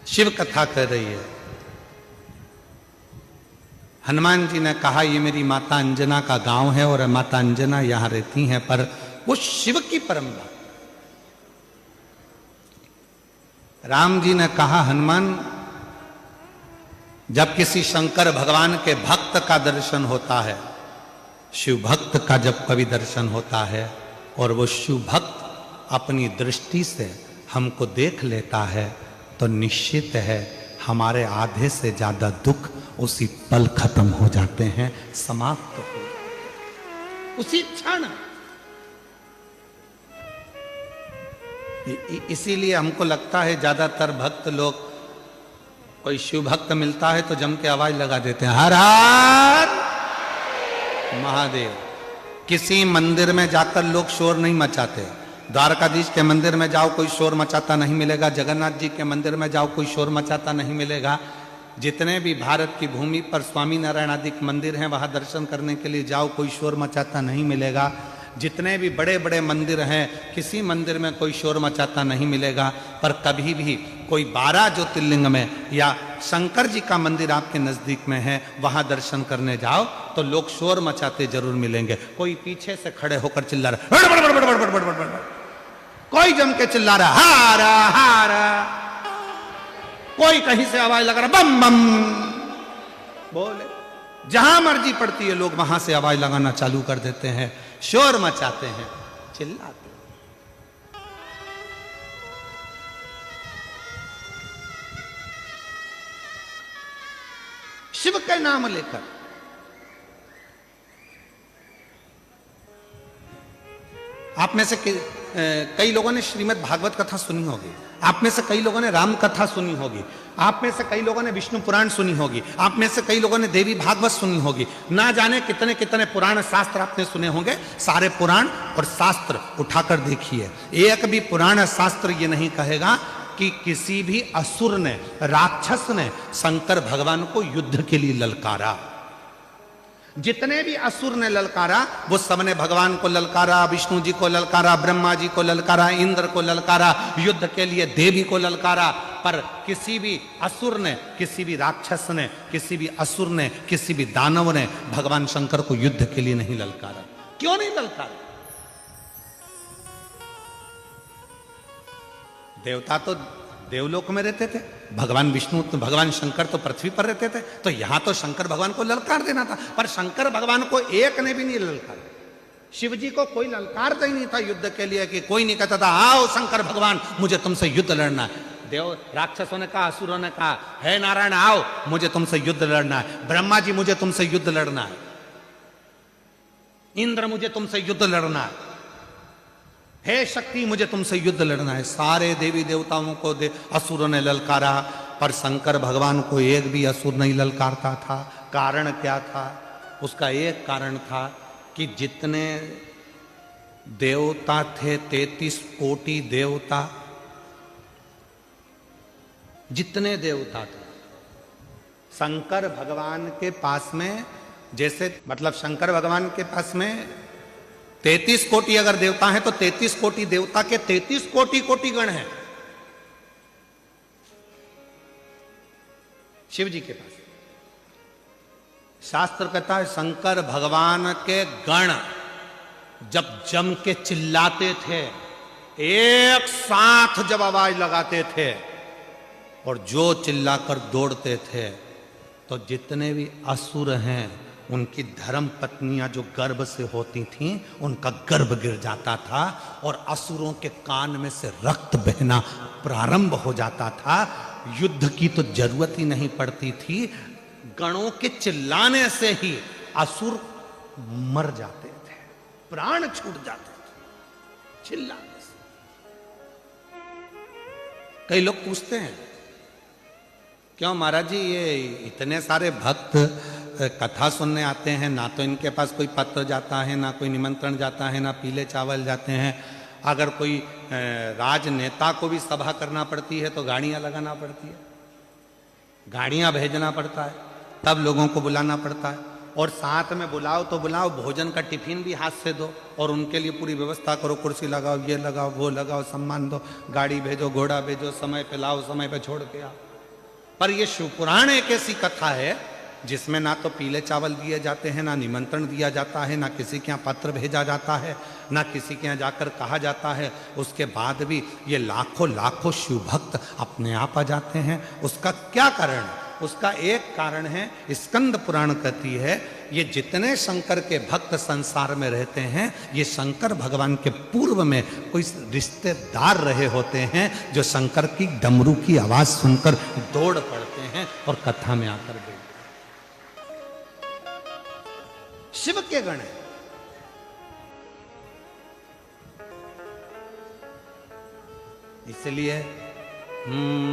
शिव कथा कर रही है। हनुमान जी ने कहा ये मेरी माता अंजना का गांव है और माता अंजना यहां रहती हैं, पर वो शिव की परंपरा। राम जी ने कहा हनुमान जब किसी शंकर भगवान के भक्त का दर्शन होता है, शिव भक्त का जब कभी दर्शन होता है और वो शिव भक्त अपनी दृष्टि से हमको देख लेता है तो निश्चित है हमारे आधे से ज्यादा दुख उसी पल खत्म हो जाते हैं, समाप्त हो उसी क्षण। इसीलिए हमको लगता है ज्यादातर भक्त लोग, कोई शिव भक्त मिलता है तो जम के आवाज लगा देते हैं हर हर महादेव। किसी मंदिर में जाकर लोग शोर नहीं मचाते। द्वारकाधीश के मंदिर में जाओ कोई शोर मचाता नहीं मिलेगा, जगन्नाथ जी के मंदिर में जाओ कोई शोर मचाता नहीं मिलेगा। जितने भी भारत की भूमि पर स्वामी नारायण आदि मंदिर हैं वहां दर्शन करने के लिए जाओ कोई शोर मचाता नहीं मिलेगा। जितने भी बड़े बड़े मंदिर हैं किसी मंदिर में कोई शोर मचाता नहीं मिलेगा। पर कभी भी कोई 12 ज्योतिर्लिंग में या शंकर जी का मंदिर आपके नजदीक में है वहां दर्शन करने जाओ तो लोग शोर मचाते जरूर मिलेंगे। कोई पीछे से खड़े होकर चिल्ला रहा, कोई जम के चिल्ला रहा हारा हारा, कोई कहीं से आवाज लगा रहा बम बम बोले। जहां मर्जी पड़ती है लोग वहां से आवाज लगाना चालू कर देते हैं, शोर मचाते हैं, चिल्लाते हैं। शिव के नाम लेकर आप में से कई लोगों ने श्रीमद् भागवत कथा सुनी होगी, आप में से कई लोगों ने राम कथा सुनी होगी, आप में से कई लोगों ने विष्णु पुराण सुनी होगी, आप में से कई लोगों ने देवी भागवत सुनी होगी। ना जाने कितने कितने पुराण शास्त्र आपने सुने होंगे। सारे पुराण और शास्त्र उठाकर देखिए, एक भी पुराण शास्त्र ये नहीं कहेगा कि किसी भी असुर ने, राक्षस ने शंकर भगवान को युद्ध के लिए ललकारा। जितने भी असुर ने ललकारा वो सबने भगवान को ललकारा, विष्णु जी को ललकारा, ब्रह्मा जी को ललकारा, इंद्र को ललकारा, युद्ध के लिए देवी को ललकारा। पर किसी भी असुर ने, किसी भी राक्षस ने, किसी भी असुर ने, किसी भी दानव ने भगवान शंकर को युद्ध के लिए नहीं ललकारा। क्यों नहीं ललकारा? देवता तो देवलोक में रहते थे, भगवान विष्णु तो भगवान शंकर तो पृथ्वी पर रहते थे, तो यहां तो शंकर भगवान को ललकार देना था। पर शंकर भगवान को एक ने भी नहीं ललकार। शिव जी को कोई ललकारता ही नहीं था युद्ध के लिए, कि कोई नहीं कहता था आओ शंकर भगवान मुझे तुमसे युद्ध लड़ना है। देव राक्षसों ने कहा, असुरों ने कहा हे नारायण आओ मुझे तुमसे युद्ध लड़ना है। ब्रह्मा जी मुझे तुमसे युद्ध लड़ना है, इंद्र मुझे तुमसे युद्ध लड़ना है, हे शक्ति मुझे तुमसे युद्ध लड़ना है। सारे देवी देवताओं को असुरों ने ललकारा, पर शंकर भगवान को एक भी असुर नहीं ललकारता था। कारण क्या था? उसका एक कारण था कि जितने देवता थे, 33 कोटि देवता, जितने देवता थे शंकर भगवान के पास में, जैसे मतलब शंकर भगवान के पास में 33 कोटि अगर देवता हैं तो 33 कोटि देवता के 33 कोटि कोटि गण हैं। शिव जी के पास। शास्त्र कहता है शंकर भगवान के गण जब जम के चिल्लाते थे, एक साथ जब आवाज लगाते थे और जो चिल्लाकर दौड़ते थे, तो जितने भी असुर हैं उनकी धर्म पत्नियां जो गर्भ से होती थीं, उनका गर्भ गिर जाता था और असुरों के कान में से रक्त बहना प्रारंभ हो जाता था। युद्ध की तो जरूरत ही नहीं पड़ती थी, गणों के चिल्लाने से ही असुर मर जाते थे, प्राण छूट जाते थे चिल्लाने से। कई लोग पूछते हैं क्यों महाराज जी ये इतने सारे भक्त कथा सुनने आते हैं, ना तो इनके पास कोई पत्र जाता है, ना कोई निमंत्रण जाता है, ना पीले चावल जाते हैं। अगर कोई राजनेता को भी सभा करना पड़ती है तो गाड़ियां लगाना पड़ती है, गाड़ियां भेजना पड़ता है, तब लोगों को बुलाना पड़ता है। और साथ में बुलाओ तो बुलाओ, भोजन का टिफिन भी हाथ से दो और उनके लिए पूरी व्यवस्था करो, कुर्सी लगाओ, ये लगाओ, वो लगाओ, सम्मान दो, गाड़ी भेजो, घोड़ा भेजो, समय पे लाओ, समय पे छोड़ के आओ। पर ये शिव पुराण एक ऐसी कथा है जिसमें ना तो पीले चावल दिए जाते हैं, ना निमंत्रण दिया जाता है, ना किसी के यहाँ पत्र भेजा जाता है, ना किसी के यहाँ जाकर कहा जाता है। उसके बाद भी ये लाखों लाखों शिव भक्त अपने आप आ जाते हैं। उसका क्या कारण है? उसका एक कारण है, स्कंद पुराण कहती है, ये जितने शंकर के भक्त संसार में रहते हैं, ये शंकर भगवान के पूर्व में कोई रिश्तेदार रहे होते हैं जो शंकर की डमरू की आवाज सुनकर दौड़ पड़ते हैं और कथा में आकर बैठ। शिव के गण है। इसलिए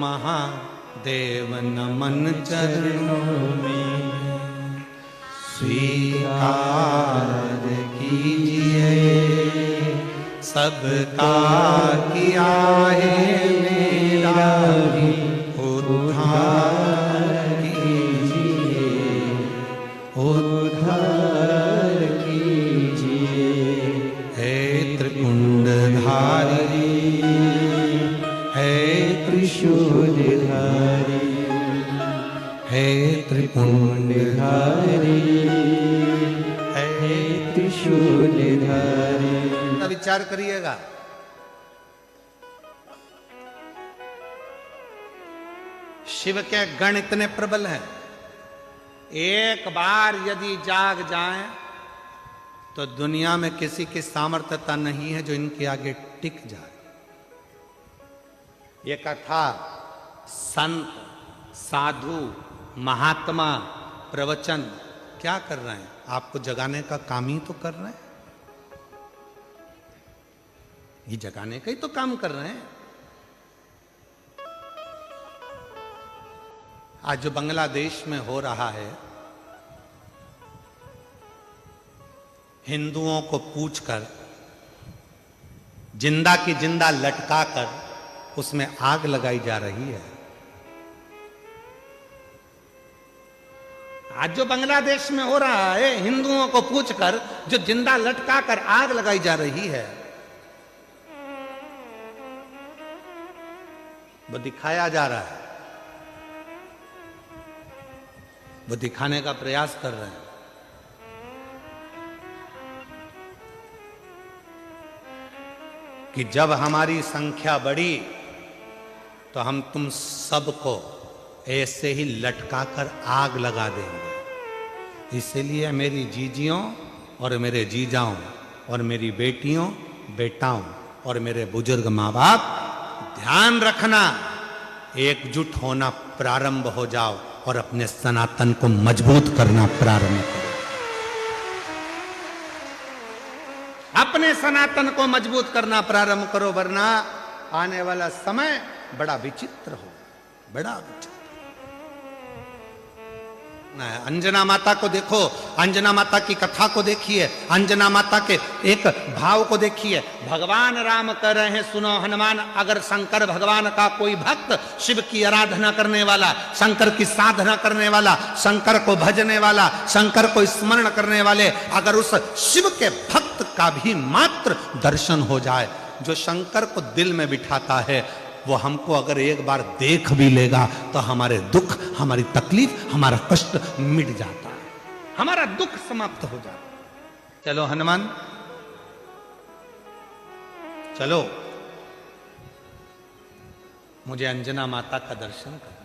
महादेव नमन चरणों में स्वीकार कीजिए, सबका किया है मेरा भी उद्धार कीजिए, उद्धार कीजिए। हे त्रिपुंडधारी, हे त्रिशूलधारी, हे त्रिपुंडधारी, हे त्रिशूलधारी। विचार करिएगा, शिव के गण इतने प्रबल हैं, एक बार यदि जाग जाएं तो दुनिया में किसी की सामर्थ्यता नहीं है जो इनके आगे टिक जाए। ये कथा संत, साधु, महात्मा प्रवचन क्या कर रहे हैं? आपको जगाने का काम ही तो कर रहे हैं, ये जगाने का ही तो काम कर रहे हैं। आज जो बांग्लादेश में हो रहा है, हिंदुओं को पूछकर जिंदा की जिंदा लटकाकर उसमें आग लगाई जा रही है। आज जो बांग्लादेश में हो रहा है, हिंदुओं को पूछकर जो जिंदा लटकाकर आग लगाई जा रही है, वो दिखाया जा रहा है, वो दिखाने का प्रयास कर रहे हैं। कि जब हमारी संख्या बढ़ी तो हम तुम सबको ऐसे ही लटकाकर आग लगा देंगे। इसलिए मेरी जीजियों और मेरे जीजाओं और मेरी बेटियों, बेटाओं और मेरे बुजुर्ग माँ बाप, ध्यान रखना, एकजुट होना प्रारंभ हो जाओ और अपने सनातन को मजबूत करना प्रारंभ करो। अपने सनातन को मजबूत करना प्रारंभ करो, वरना आने वाला समय बड़ा विचित्र हो, बड़ा विचित्र। अंजना माता को देखो, अंजना माता की कथा को देखिए, अंजना माता के एक भाव को देखिए। भगवान राम कह रहे हैं, सुनो हनुमान, अगर शंकर भगवान का कोई भक्त, शिव की आराधना करने वाला, शंकर की साधना करने वाला, शंकर को भजने वाला, शंकर को स्मरण करने वाले, अगर उस शिव के भक्त का भी मात्र दर्शन हो जाए, जो शंकर को दिल में बिठाता है, वो हमको अगर एक बार देख भी लेगा तो हमारे दुख हमारी तकलीफ, हमारा कष्ट मिट जाता है, हमारा दुख समाप्त हो जाता है। चलो हनुमान, चलो मुझे अंजना माता का दर्शन कर।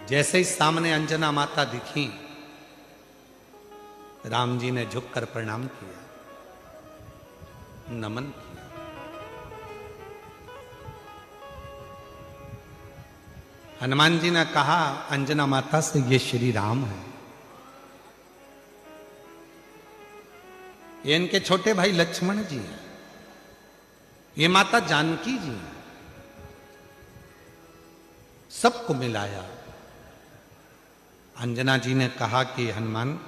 जैसे ही सामने अंजना माता दिखी, राम जी ने झुककर प्रणाम किया, नमन किया। हनुमान जी ने कहा अंजना माता से, ये श्री राम है, ये इनके छोटे भाई लक्ष्मण जी हैं, ये माता जानकी जी हैं। सबको मिलाया। अंजना जी ने कहा कि हनुमान,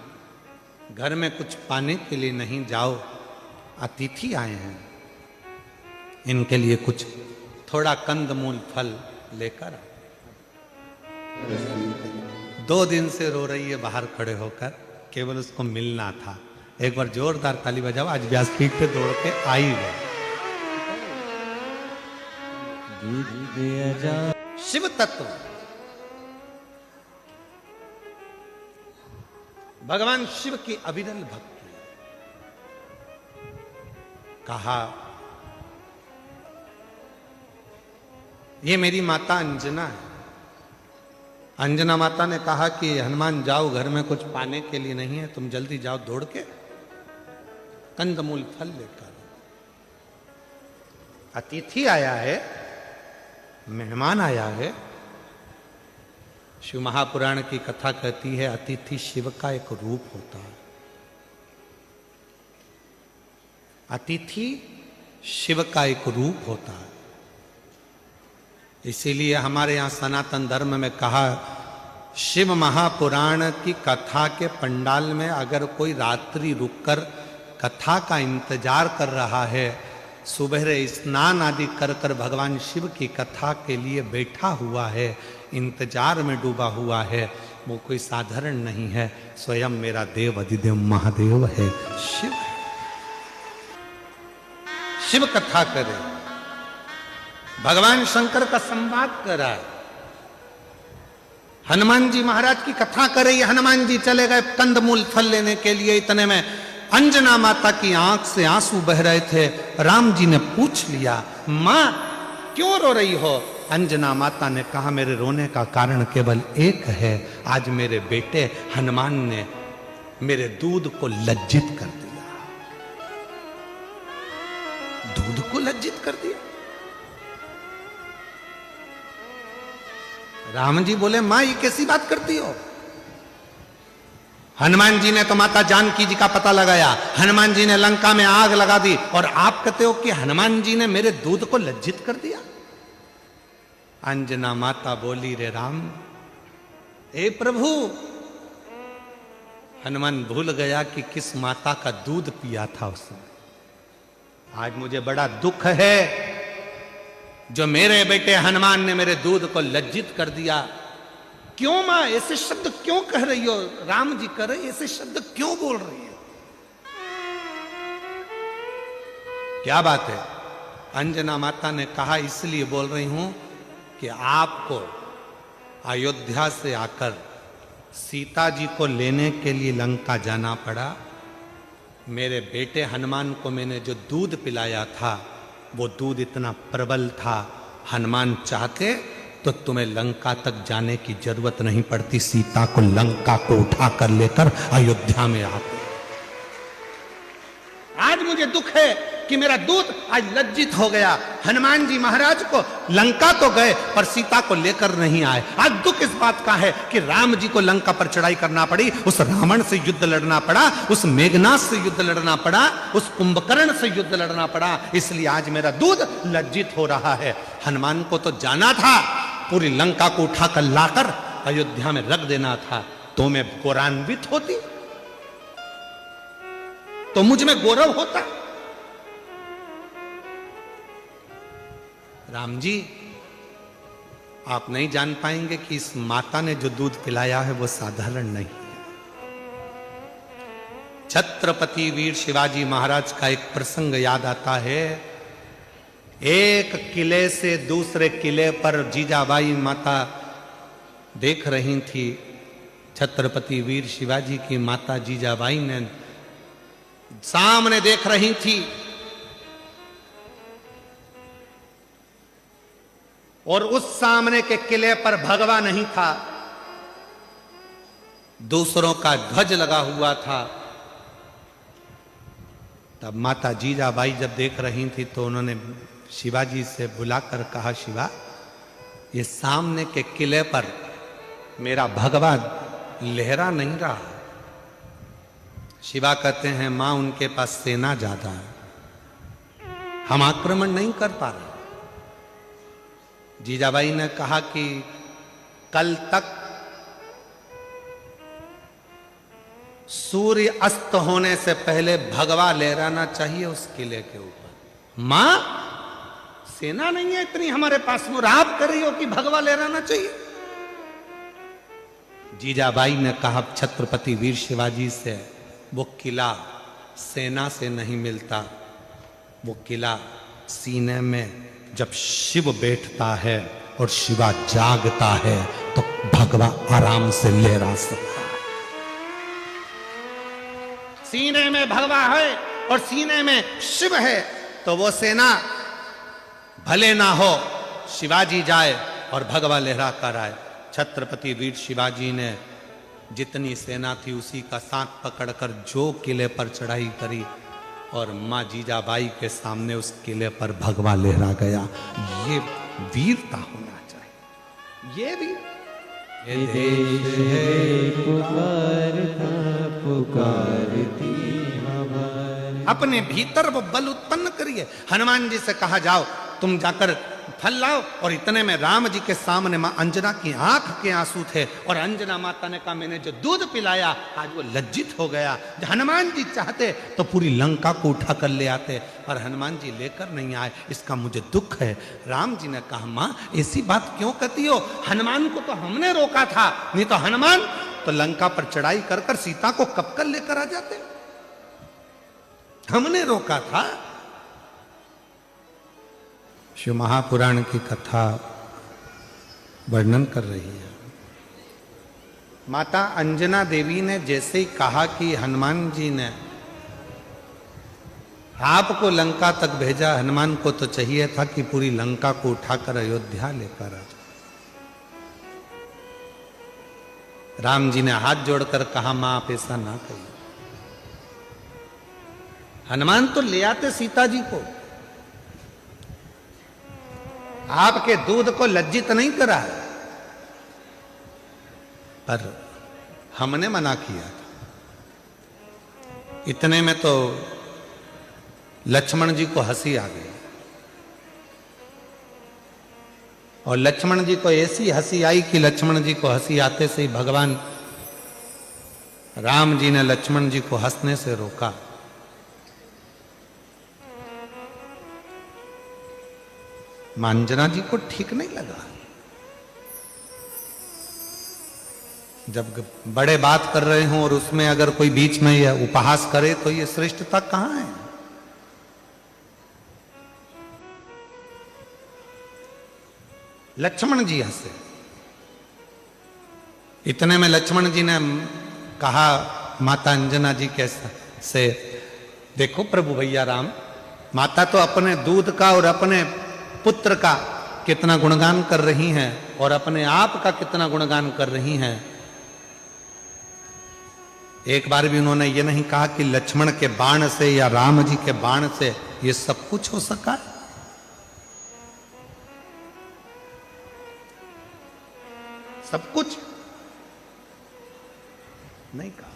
घर में कुछ पाने के लिए नहीं, जाओ, अतिथि आए हैं, इनके लिए कुछ थोड़ा कंदमूल फल लेकर आओ। 2 दिन से रो रही है बाहर खड़े होकर, केवल उसको मिलना था। एक बार जोरदार ताली बजाओ, आज व्यासपीठ पे दौड़ के आई गए। शिव तत्व, भगवान शिव की अविरल भक्ति। कहा ये मेरी माता अंजना है। अंजना माता ने कहा कि हनुमान जाओ, घर में कुछ पाने के लिए नहीं है, तुम जल्दी जाओ, दौड़ के कंदमूल फल लेकर। अतिथि आया है, मेहमान आया है। शिव महापुराण की कथा कहती है अतिथि शिव का एक रूप होता है। अतिथि शिव का एक रूप होता है। इसीलिए हमारे यहां सनातन धर्म में कहा, शिव महापुराण की कथा के पंडाल में अगर कोई रात्रि रुककर कथा का इंतजार कर रहा है, सुबह स्नान आदि कर कर भगवान शिव की कथा के लिए बैठा हुआ है, इंतजार में डूबा हुआ है, वो कोई साधारण नहीं है, स्वयं मेरा देव अधिदेव महादेव है, शिव। शिव कथा करे, भगवान शंकर का संवाद करा, हनुमान जी महाराज की कथा करे। ये हनुमान जी चले गए कंदमूल फल लेने के लिए, इतने में अंजना माता की आंख से आंसू बह रहे थे। राम जी ने पूछ लिया, मां क्यों रो रही हो? अंजना माता ने कहा, मेरे रोने का कारण केवल एक है, आज मेरे बेटे हनुमान ने मेरे दूध को लज्जित कर दिया। दूध को लज्जित कर दिया? राम जी बोले, मां ये कैसी बात करती हो? हनुमान जी ने तो माता जानकी जी का पता लगाया, हनुमान जी ने लंका में आग लगा दी, और आप कहते हो कि हनुमान जी ने मेरे दूध को लज्जित कर दिया? अंजना माता बोली, रे राम, हे प्रभु, हनुमान भूल गया कि किस माता का दूध पिया था उसने। आज मुझे बड़ा दुख है जो मेरे बेटे हनुमान ने मेरे दूध को लज्जित कर दिया। क्यों मां ऐसे शब्द क्यों कह रही हो? राम जी कह रहे, ऐसे शब्द क्यों बोल रही हो? क्या बात है? अंजना माता ने कहा, इसलिए बोल रही हूं कि आपको अयोध्या से आकर सीता जी को लेने के लिए लंका जाना पड़ा। मेरे बेटे हनुमान को मैंने जो दूध पिलाया था, वो दूध इतना प्रबल था, हनुमान चाहते तो तुम्हें लंका तक जाने की जरूरत नहीं पड़ती, सीता को लंका को उठाकर लेकर अयोध्या में आते। आज मुझे दुख है कि मेरा दूत आज लज्जित हो गया। हनुमान जी महाराज को लंका तो गए पर सीता को लेकर नहीं आए। आज दुख इस बात का है कि राम जी को लंका पर चढ़ाई करना पड़ी, उस रावण से युद्ध लड़ना पड़ा, उस मेघनाथ से युद्ध लड़ना पड़ा, उस कुंभकर्ण से युद्ध लड़ना पड़ा, इसलिए आज मेरा दूध लज्जित हो रहा है। हनुमान को तो जाना था, पूरी लंका को उठाकर लाकर अयोध्या में रख देना था, तो मैं गौरवान्वित होती, तो मुझ में गौरव होता। राम जी, आप नहीं जान पाएंगे कि इस माता ने जो दूध पिलाया है वो साधारण नहीं है। छत्रपति वीर शिवाजी महाराज का एक प्रसंग याद आता है। एक किले से दूसरे किले पर जीजाबाई माता देख रही थी। छत्रपति वीर शिवाजी की माता जीजाबाई ने सामने देख रही थी और उस सामने के किले पर भगवा नहीं था, दूसरों का ध्वज लगा हुआ था। तब माता जीजाबाई जब देख रही थी तो उन्होंने शिवाजी से बुलाकर कहा, शिवा, ये सामने के किले पर मेरा भगवा लहरा नहीं रहा। शिवा कहते हैं, मां, उनके पास सेना ज्यादा है, हम आक्रमण नहीं कर पा रहे। जीजाबाई ने कहा कि कल तक सूर्य अस्त होने से पहले भगवा लहराना चाहिए उस किले के ऊपर। मां, सेना नहीं है इतनी हमारे पास में, आप कर रही हो कि भगवा लहराना चाहिए। जीजाबाई ने कहा छत्रपति वीर शिवाजी से, वो किला सेना से नहीं मिलता, वो किला सीने में जब शिव बैठता है और शिवा जागता है तो भगवा आराम से लहरा सकता है। सीने में भगवा है और सीने में शिव है तो वो सेना भले ना हो, शिवाजी जाए और भगवा लहरा कर आए। छत्रपति वीर शिवाजी ने जितनी सेना थी उसी का साथ पकड़कर जो किले पर चढ़ाई करी और मां जीजाबाई के सामने उस किले पर भगवा लहरा गया। ये वीरता होना चाहिए। ये भी ये देश है पुकारती हमारे। अपने भीतर वो बल उत्पन्न करिए। हनुमान जी से कहा, जाओ तुम जाकर फल लाओ, और इतने में राम जी के सामने मां अंजना की आंख के आंसू थे और अंजना माता ने कहा, मैंने जो दूध पिलाया, आज वो लज्जित हो गया। हनुमान जी चाहते तो पूरी लंका को उठा कर ले आते, और हनुमान जी लेकर नहीं आए, इसका मुझे दुख है। राम जी ने कहा, मां ऐसी बात क्यों कहती हो, हनुमान को तो हमने रोका था, नहीं तो हनुमान तो लंका पर चढ़ाई कर कर सीता को कब कर लेकर आ जाते, हमने रोका था। शिव महापुराण की कथा वर्णन कर रही है। माता अंजना देवी ने जैसे ही कहा कि हनुमान जी ने आपको लंका तक भेजा, हनुमान को तो चाहिए था कि पूरी लंका को उठाकर अयोध्या लेकर आ जाए। राम जी ने हाथ जोड़कर कहा, मां आप ऐसा ना कहिए, हनुमान तो ले आते सीता जी को, आपके दूध को लज्जित नहीं करा है, पर हमने मना किया था। इतने में तो लक्ष्मण जी को हंसी आ गई, और लक्ष्मण जी को ऐसी हंसी आई कि लक्ष्मण जी को हंसी आते से ही भगवान राम जी ने लक्ष्मण जी को हंसने से रोका। अंजना जी को ठीक नहीं लगा। जब बड़े बात कर रहे हों और उसमें अगर कोई बीच में यह उपहास करे तो ये श्रेष्ठता कहां है। लक्ष्मण जी हंसे। इतने में लक्ष्मण जी ने कहा माता अंजना जी के से, देखो प्रभु भैया राम, माता तो अपने दूध का और अपने पुत्र का कितना गुणगान कर रही हैं और अपने आप का कितना गुणगान कर रही हैं। एक बार भी उन्होंने ये नहीं कहा कि लक्ष्मण के बाण से या राम जी के बाण से ये सब कुछ हो सका। सब कुछ नहीं कहा।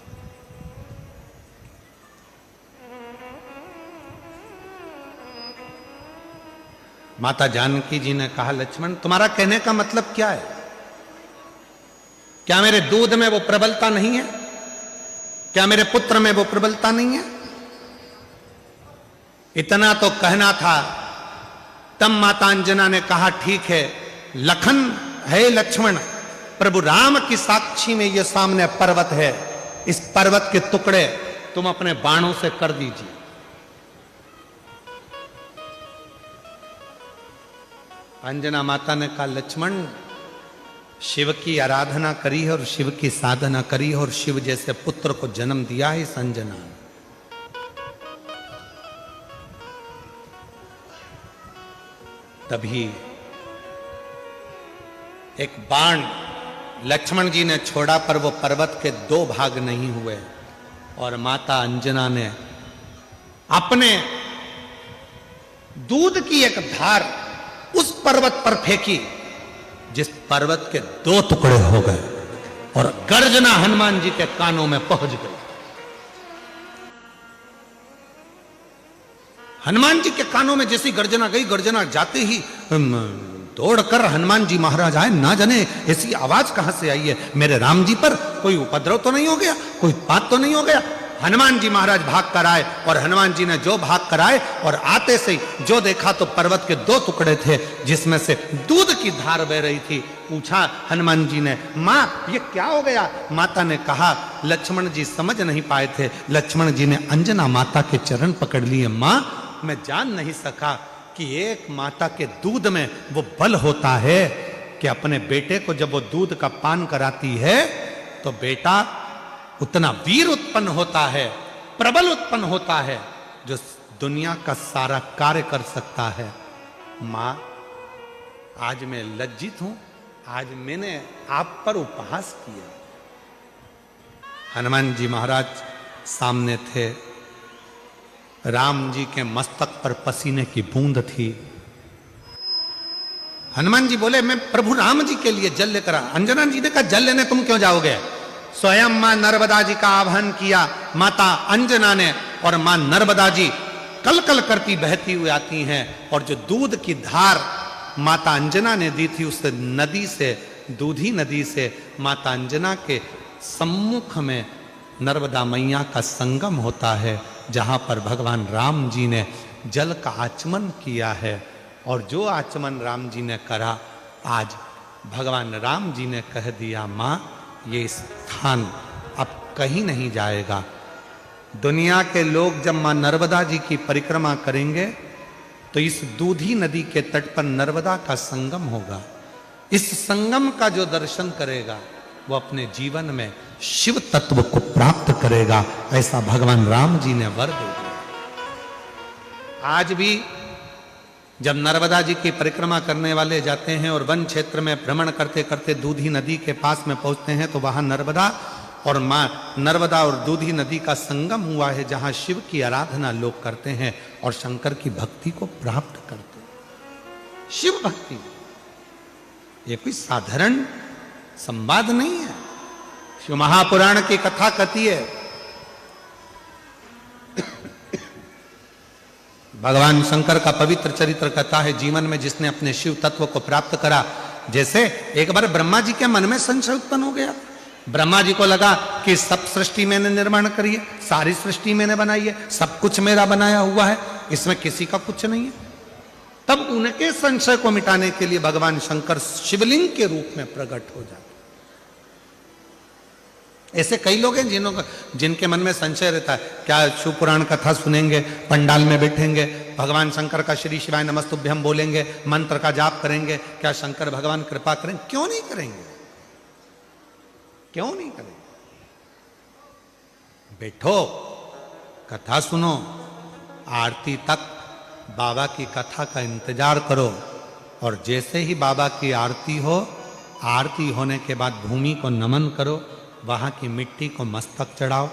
माता जानकी जी ने कहा, लक्ष्मण तुम्हारा कहने का मतलब क्या है? क्या मेरे दूध में वो प्रबलता नहीं है? क्या मेरे पुत्र में वो प्रबलता नहीं है? इतना तो कहना था। तब माता अंजना ने कहा, ठीक है लखन है लक्ष्मण, प्रभु राम की साक्षी में ये सामने पर्वत है, इस पर्वत के टुकड़े तुम अपने बाणों से कर दीजिए। अंजना माता ने कहा लक्ष्मण, शिव की आराधना करी है और शिव की साधना करी है और शिव जैसे पुत्र को जन्म दिया है इस अंजना ने। तभी एक बाण लक्ष्मण जी ने छोड़ा पर वो पर्वत के 2 भाग नहीं हुए और माता अंजना ने अपने दूध की एक धार उस पर्वत पर फेंकी जिस पर्वत के 2 टुकड़े हो गए और गर्जना हनुमान जी के कानों में पहुंच गई। हनुमान जी के कानों में जैसी गर्जना गई, गर्जना जाते ही दौड़कर हनुमान जी महाराज आए। ना जाने ऐसी आवाज कहां से आई है, मेरे राम जी पर कोई उपद्रव तो नहीं हो गया, कोई बात तो नहीं हो गया। हनुमान जी महाराज भाग कर आए और हनुमान जी ने जो भाग कर आए और आते से जो देखा तो पर्वत के 2 टुकड़े थे जिसमें से दूध की धार बह रही थी। पूछा हनुमान जी ने, मां ये क्या हो गया? माता ने कहा, लक्ष्मण जी समझ नहीं पाए थे। लक्ष्मण जी ने अंजना माता के चरण पकड़ लिए। मां, मैं जान नहीं सका कि एक माता के दूध में वो बल होता है कि अपने बेटे को जब वो दूध का पान कराती है तो बेटा उतना वीर उत्पन्न होता है, प्रबल उत्पन्न होता है, जो दुनिया का सारा कार्य कर सकता है। मां, आज मैं लज्जित हूं, आज मैंने आप पर उपहास किया। हनुमान जी महाराज सामने थे, राम जी के मस्तक पर पसीने की बूंद थी। हनुमान जी बोले, मैं प्रभु राम जी के लिए जल लेकर। अंजना जी ने कहा, जल लेने तुम क्यों जाओगे? स्वयं मां नर्मदा जी का आह्वान किया माता अंजना ने और मां नर्मदा जी कल कल करती बहती हुई आती हैं और जो दूध की धार माता अंजना ने दी थी उस नदी से, दूधी नदी से माता अंजना के सम्मुख में नर्मदा मैया का संगम होता है, जहां पर भगवान राम जी ने जल का आचमन किया है। और जो आचमन राम जी ने करा, आज भगवान राम जी ने कह दिया, मां ये स्थान अब कहीं नहीं जाएगा। दुनिया के लोग जब मां नर्मदा जी की परिक्रमा करेंगे तो इस दूधी नदी के तट पर नर्मदा का संगम होगा। इस संगम का जो दर्शन करेगा वो अपने जीवन में शिव तत्व को प्राप्त करेगा, ऐसा भगवान राम जी ने वर दे दिया। आज भी जब नर्मदा जी की परिक्रमा करने वाले जाते हैं और वन क्षेत्र में भ्रमण करते करते दूधी नदी के पास में पहुंचते हैं तो वहां नर्मदा और मां नर्मदा और दूधी नदी का संगम हुआ है, जहां शिव की आराधना लोग करते हैं और शंकर की भक्ति को प्राप्त करते हैं। शिव भक्ति ये कोई साधारण संवाद नहीं है। शिव महापुराण की कथा कहती है, भगवान शंकर का पवित्र चरित्र कहता है, जीवन में जिसने अपने शिव तत्व को प्राप्त करा, जैसे एक बार ब्रह्मा जी के मन में संशय उत्पन्न हो गया। ब्रह्मा जी को लगा कि सब सृष्टि मैंने निर्माण करी है, सारी सृष्टि मैंने बनाई है, सब कुछ मेरा बनाया हुआ है, इसमें किसी का कुछ नहीं है। तब उनके संशय को मिटाने के लिए भगवान शंकर शिवलिंग के रूप में प्रकट हो जाते। ऐसे कई लोग हैं जिनके मन में संशय रहता है, क्या शिव पुराण कथा सुनेंगे, पंडाल में बैठेंगे, भगवान शंकर का श्री शिवाय नमस्तुभ्यम बोलेंगे, मंत्र का जाप करेंगे, क्या शंकर भगवान कृपा करेंगे? क्यों नहीं करेंगे? क्यों नहीं करेंगे? बैठो, कथा सुनो, आरती तक बाबा की कथा का इंतजार करो और जैसे ही बाबा की आरती हो, आरती होने के बाद भूमि को नमन करो, वहाँ की मिट्टी को मस्तक चढ़ाओ,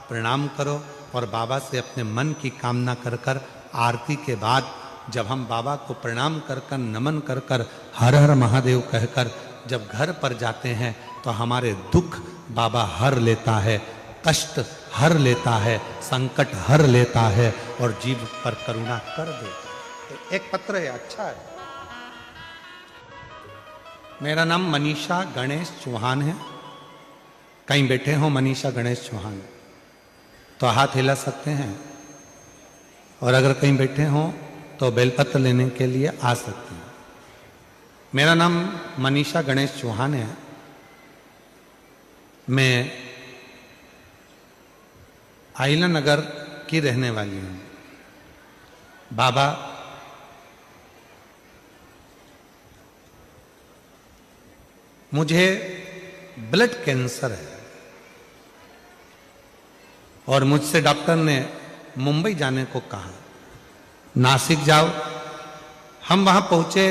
प्रणाम करो और बाबा से अपने मन की कामना कर कर आरती के बाद जब हम बाबा को प्रणाम कर कर नमन कर कर हर हर महादेव कहकर जब घर पर जाते हैं तो हमारे दुख बाबा हर लेता है, कष्ट हर लेता है, संकट हर लेता है और जीव पर करुणा कर देता है। एक पत्र है, अच्छा है। मेरा नाम मनीषा गणेश चौहान है। कहीं बैठे हो मनीषा गणेश चौहान तो हाथ हिला सकते हैं, और अगर कहीं बैठे हो तो बेलपत्र लेने के लिए आ सकते हैं। मेरा नाम मनीषा गणेश चौहान है। मैं आइला नगर की रहने वाली हूँ। बाबा मुझे ब्लड कैंसर है और मुझसे डॉक्टर ने मुंबई जाने को कहा, नासिक जाओ। हम वहां पहुंचे,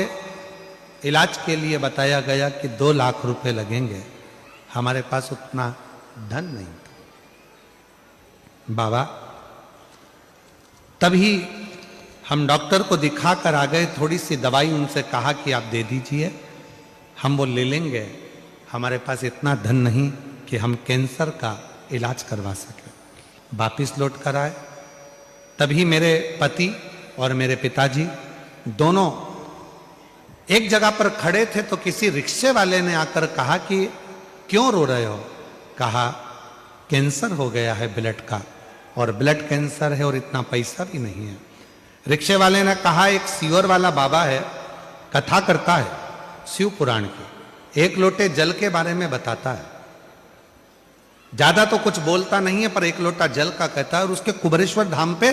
इलाज के लिए बताया गया कि 2 लाख रुपए लगेंगे। हमारे पास उतना धन नहीं था। बाबा, तभी हम डॉक्टर को दिखा कर आ गए, थोड़ी सी दवाई उनसे कहा कि आप दे दीजिए, हम वो ले लेंगे। हमारे पास इतना धन नहीं कि हम कैंसर का इलाज करवा सके। वापिस लौट कर आए, तभी मेरे पति और मेरे पिताजी दोनों एक जगह पर खड़े थे, तो किसी रिक्शे वाले ने आकर कहा कि क्यों रो रहे हो? कहा कैंसर हो गया है ब्लड का, और ब्लड कैंसर है और इतना पैसा भी नहीं है। रिक्शे वाले ने कहा एक सीवर वाला बाबा है, कथा करता है शिव पुराण की, 1 लोटे जल के बारे में बताता है। ज्यादा तो कुछ बोलता नहीं है, पर 1 लोटा जल का कहता है, और उसके कुबरेश्वर धाम पे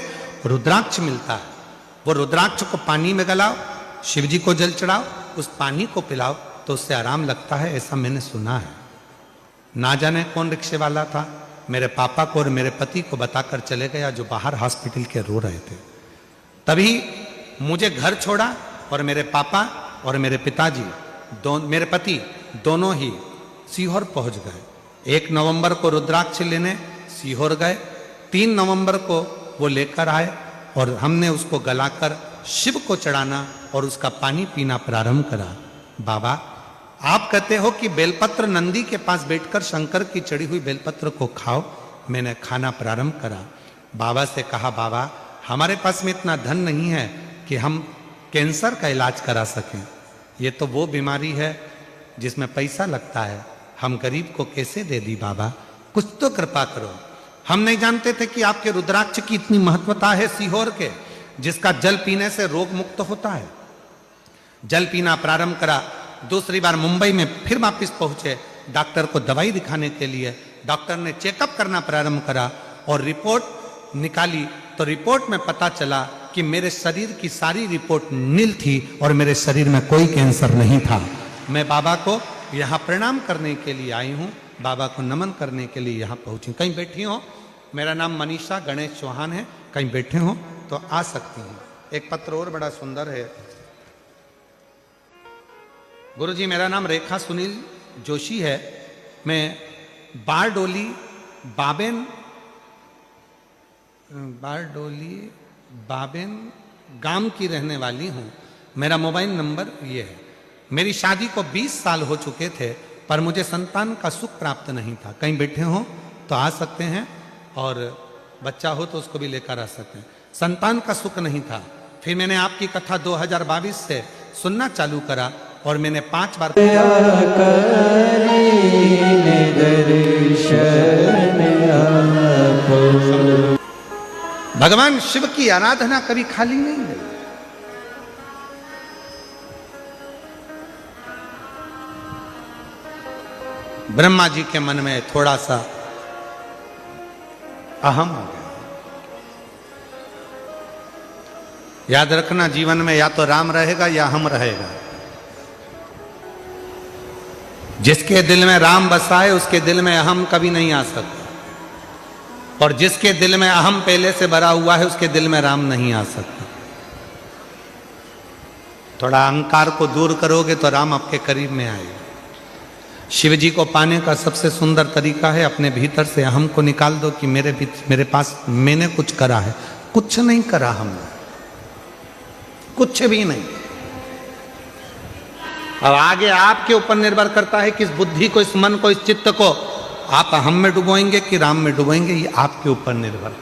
रुद्राक्ष मिलता है। वो रुद्राक्ष को पानी में गलाओ, शिव जी को जल चढ़ाओ, उस पानी को पिलाओ तो उससे आराम लगता है, ऐसा मैंने सुना है। ना जाने कौन रिक्शे वाला था, मेरे पापा को और मेरे पति को बताकर चले गया, जो बाहर हॉस्पिटल के रो रहे थे। तभी मुझे घर छोड़ा और मेरे पापा और मेरे पिताजी मेरे पति दोनों ही सीहोर पहुंच गए। 1 नवंबर को रुद्राक्ष लेने सीहोर गए, 3 नवंबर को वो लेकर आए और हमने उसको गलाकर शिव को चढ़ाना और उसका पानी पीना प्रारंभ करा। बाबा, आप कहते हो कि बेलपत्र नंदी के पास बैठकर शंकर की चढ़ी हुई बेलपत्र को खाओ। मैंने खाना प्रारंभ करा। बाबा से कहा, बाबा हमारे पास में इतना धन नहीं है कि हम कैंसर का इलाज करा सकें। ये तो वो बीमारी है जिसमें पैसा लगता है, हम गरीब को कैसे दे दी? बाबा कुछ तो कृपा करो। हम नहीं जानते थे कि आपके रुद्राक्ष की इतनी महत्वता है सीहोर के, जिसका जल पीने से रोग मुक्त होता है। जल पीना प्रारंभ करा। दूसरी बार मुंबई में फिर वापिस पहुंचे, डॉक्टर को दवाई दिखाने के लिए। डॉक्टर ने चेकअप करना प्रारंभ करा और रिपोर्ट निकाली, तो रिपोर्ट में पता चला कि मेरे शरीर की सारी रिपोर्ट नील थी और मेरे शरीर में कोई कैंसर नहीं था। मैं बाबा को यहाँ प्रणाम करने के लिए आई हूँ, बाबा को नमन करने के लिए यहाँ पहुंची। कहीं बैठी हो? मेरा नाम मनीषा गणेश चौहान है, कहीं बैठे हो तो आ सकती हैं। एक पत्र और बड़ा सुंदर है। गुरुजी, मेरा नाम रेखा सुनील जोशी है, मैं बारडोली बाबेन गांव की रहने वाली हूँ। मेरा मोबाइल नंबर ये है। मेरी शादी को 20 साल हो चुके थे, पर मुझे संतान का सुख प्राप्त नहीं था। कहीं बैठे हो तो आ सकते हैं, और बच्चा हो तो उसको भी लेकर आ सकते हैं। संतान का सुख नहीं था। फिर मैंने आपकी कथा 2022 से सुनना चालू करा और मैंने 5 बार भगवान शिव की आराधना कभी खाली नहीं गई। ब्रह्मा जी के मन में थोड़ा सा अहम हो गया। याद रखना, जीवन में या तो राम रहेगा या हम रहेगा। जिसके दिल में राम बसा है उसके दिल में अहम कभी नहीं आ सकता, और जिसके दिल में अहम पहले से भरा हुआ है उसके दिल में राम नहीं आ सकता। थोड़ा अहंकार को दूर करोगे तो राम आपके करीब में आएगा। शिव जी को पाने का सबसे सुंदर तरीका है, अपने भीतर से अहम को निकाल दो कि मेरे पास मैंने कुछ करा है। कुछ नहीं करा हमने, कुछ भी नहीं। अब आगे आपके ऊपर निर्भर करता है कि इस बुद्धि को, इस मन को, इस चित्त को आप हम में डुबोएंगे कि राम में डुबोएंगे। ये आपके ऊपर निर्भर,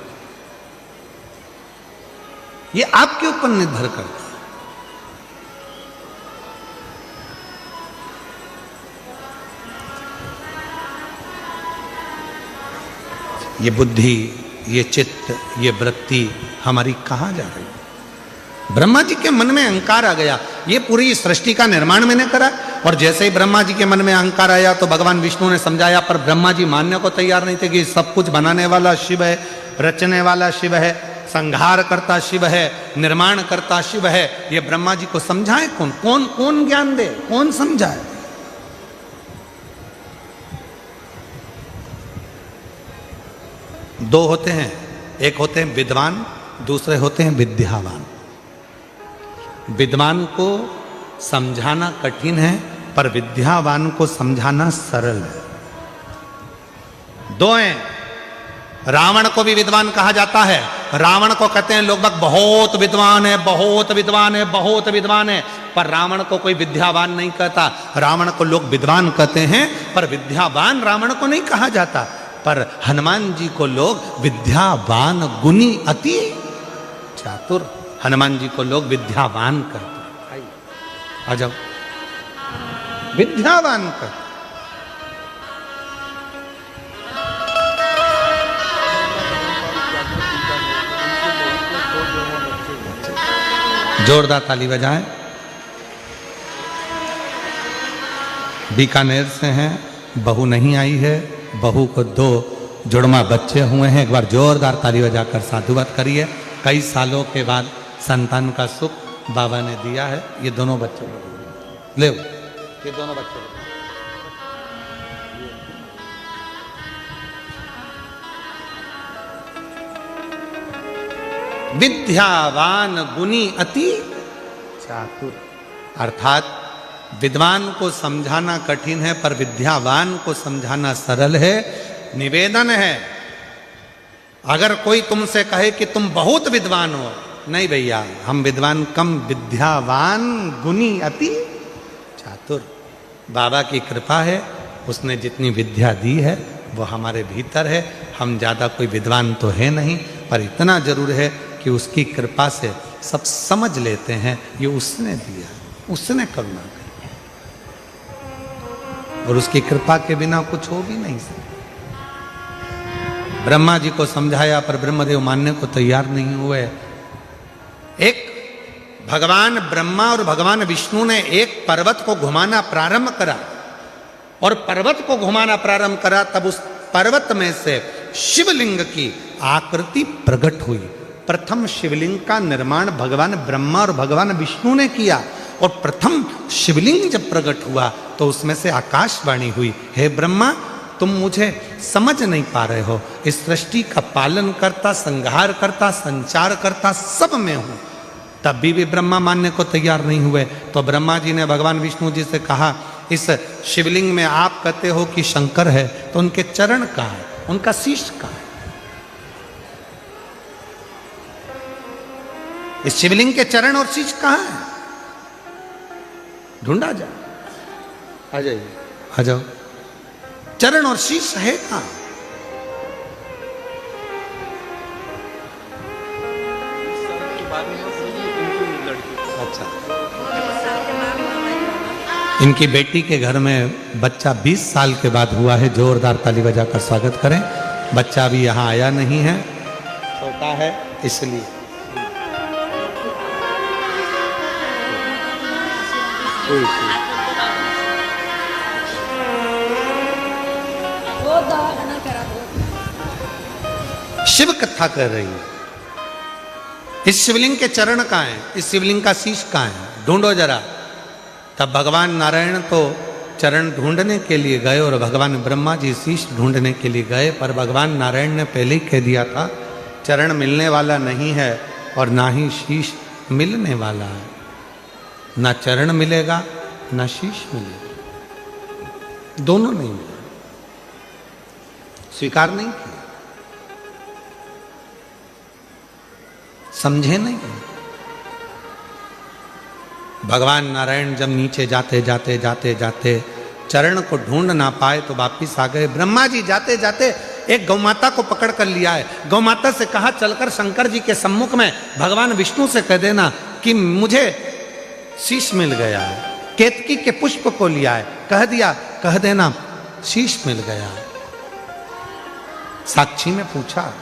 ये आपके ऊपर निर्भर करता है। ये बुद्धि, ये चित्त, ये वृत्ति हमारी कहाँ जा रही है? ब्रह्मा जी के मन में अहंकार आ गया। ये पूरी सृष्टि का निर्माण मैंने करा, और जैसे ही ब्रह्मा जी के मन में अहंकार आया तो भगवान विष्णु ने समझाया, पर ब्रह्मा जी मानने को तैयार नहीं थे कि सब कुछ बनाने वाला शिव है, रचने वाला शिव है, संहार करता शिव है, निर्माण करता शिव है। ये ब्रह्मा जी को समझाए कौन? कौन ज्ञान दे? कौन समझाए? दो होते हैं, एक होते हैं विद्वान, दूसरे होते हैं विद्यावान। विद्वान को समझाना कठिन है, पर विद्यावान को समझाना सरल है। दो हैं। रावण को भी विद्वान कहा जाता है। रावण को कहते हैं लोग बहुत विद्वान है, बहुत विद्वान है, बहुत विद्वान है, पर रावण को कोई विद्यावान नहीं कहता। रावण को लोग विद्वान कहते हैं, पर विद्यावान रावण को नहीं कहा जाता। पर हनुमान जी को लोग विद्यावान गुणी अति चातुर, हनुमान जी को लोग विद्यावान कहते हैं। आ जाओ, विद्यावान कहते। जोरदार ताली बजाएं। बीकानेर से हैं, बहू नहीं आई है, बहू को 2 जुड़वा बच्चे हुए हैं। एक बार जोरदार ताली बजाकर साधुवाद करिए। कई सालों के बाद संतान का सुख बाबा ने दिया है। ये दोनों बच्चे ले, ये दोनों बच्चे विद्यावान गुणी अति चातुर, अर्थात विद्वान को समझाना कठिन है, पर विद्यावान को समझाना सरल है। निवेदन है, अगर कोई तुमसे कहे कि तुम बहुत विद्वान हो, नहीं भैया, हम विद्वान कम, विद्यावान गुणी अति चातुर। बाबा की कृपा है, उसने जितनी विद्या दी है वो हमारे भीतर है। हम ज़्यादा कोई विद्वान तो है नहीं, पर इतना जरूर है कि उसकी कृपा से सब समझ लेते हैं, ये उसने दिया, उसने करुणा की, और उसकी कृपा के बिना कुछ हो भी नहीं सकता। ब्रह्मा जी को समझाया, पर ब्रह्मदेव मानने को तैयार नहीं हुए। एक भगवान ब्रह्मा और भगवान विष्णु ने एक पर्वत को घुमाना प्रारंभ करा, और पर्वत को घुमाना प्रारंभ करा, तब उस पर्वत में से शिवलिंग की आकृति प्रकट हुई। प्रथम शिवलिंग का निर्माण भगवान ब्रह्मा और भगवान विष्णु ने किया, और प्रथम शिवलिंग जब प्रकट हुआ तो उसमें से आकाशवाणी हुई, हे ब्रह्मा, तुम मुझे समझ नहीं पा रहे हो, इस सृष्टि का पालन करता, संहार करता, संचार करता सब मैं हूं। तब भी ब्रह्मा मानने को तैयार नहीं हुए। तो ब्रह्मा जी ने भगवान विष्णु जी से कहा, इस शिवलिंग में आप कहते हो कि शंकर है, तो उनके चरण कहाँ है, उनका शीश कहाँ है? इस शिवलिंग के चरण और शीश कहाँ है? ढूंढा जाए, आ जाइए, आ जाओ। चरण और शीश है कहाँ? अच्छा, इनकी बेटी के घर में बच्चा 20 साल के बाद हुआ है। जोरदार ताली बजाकर स्वागत करें। बच्चा अभी यहाँ आया नहीं है, छोटा है इसलिए। शिव कथा कर रही है। इस शिवलिंग के चरण कहाँ हैं? इस शिवलिंग का शीश कहाँ है? ढूंढो जरा। तब भगवान नारायण तो चरण ढूंढने के लिए गए, और भगवान ब्रह्मा जी शीश ढूंढने के लिए गए, पर भगवान नारायण ने पहले ही कह दिया था, चरण मिलने वाला नहीं है और ना ही शीश मिलने वाला है। ना चरण मिलेगा ना शीश मिलेगा, दोनों नहीं मिले, स्वीकार नहीं किया, समझे नहीं। भगवान नारायण जब नीचे जाते जाते जाते जाते चरण को ढूंढ ना पाए तो वापिस आ गए। ब्रह्मा जी जाते जाते एक गौमाता को पकड़ कर लिया है। गौमाता से कहा, चलकर शंकर जी के सम्मुख में भगवान विष्णु से कह देना कि मुझे शीश मिल गया है। केतकी के पुष्प को लिया है, कह देना शीश मिल गया है। साक्षी ने पूछा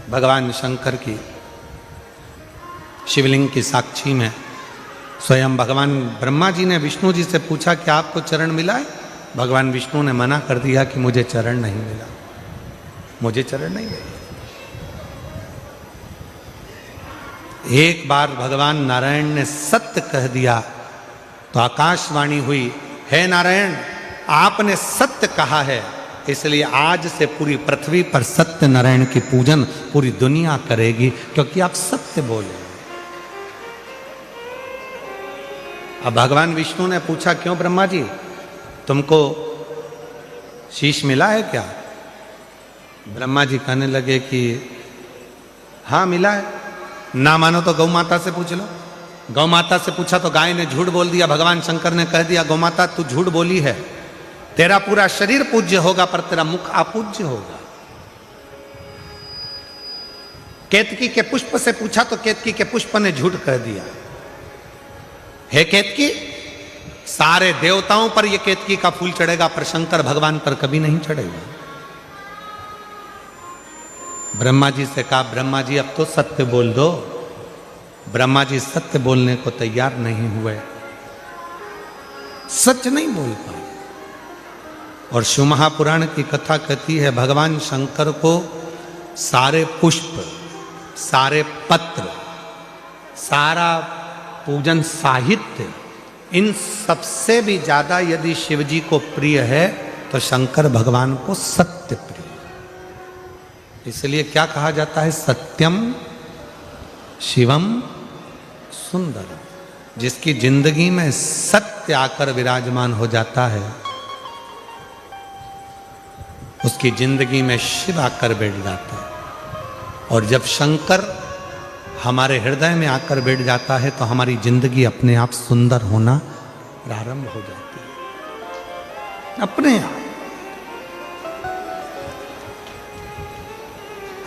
भगवान शंकर की शिवलिंग की साक्षी में स्वयं भगवान ब्रह्मा जी ने विष्णु जी से पूछा कि आपको चरण मिला है? भगवान विष्णु ने मना कर दिया कि मुझे चरण नहीं मिला, मुझे चरण नहीं मिला। एक बार भगवान नारायण ने सत्य कह दिया तो आकाशवाणी हुई, हे नारायण, आपने सत्य कहा है, इसलिए आज से पूरी पृथ्वी पर सत्य नारायण की पूजन पूरी दुनिया करेगी, क्योंकि आप सत्य बोले। अब भगवान विष्णु ने पूछा, क्यों ब्रह्मा जी, तुमको शीश मिला है क्या? ब्रह्मा जी कहने लगे कि हाँ मिला है। ना मानो तो गौ माता से पूछ लो। गौ माता से पूछा तो गाय ने झूठ बोल दिया। भगवान शंकर ने कह दिया, गौ माता तू झूठ बोली है, तेरा पूरा शरीर पूज्य होगा पर तेरा मुख अपूज्य होगा। केतकी के पुष्प से पूछा तो केतकी के पुष्प ने झूठ कह दिया। हे केतकी, सारे देवताओं पर यह केतकी का फूल चढ़ेगा पर शंकर भगवान पर कभी नहीं चढ़ेगा। ब्रह्मा जी से कहा, ब्रह्मा जी अब तो सत्य बोल दो। ब्रह्मा जी सत्य बोलने को तैयार नहीं हुए, सच नहीं बोल पाए। और शिव महापुराण की कथा कहती है, भगवान शंकर को सारे पुष्प, सारे पत्र, सारा पूजन साहित्य, इन सबसे भी ज्यादा यदि शिव जी को प्रिय है तो शंकर भगवान को सत्य प्रिय। इसलिए क्या कहा जाता है, सत्यम शिवम सुंदरम। जिसकी जिंदगी में सत्य आकर विराजमान हो जाता है, उसकी जिंदगी में शिव आकर बैठ जाता है। और जब शंकर हमारे हृदय में आकर बैठ जाता है तो हमारी जिंदगी अपने आप सुंदर होना प्रारंभ हो जाती है, अपने आप।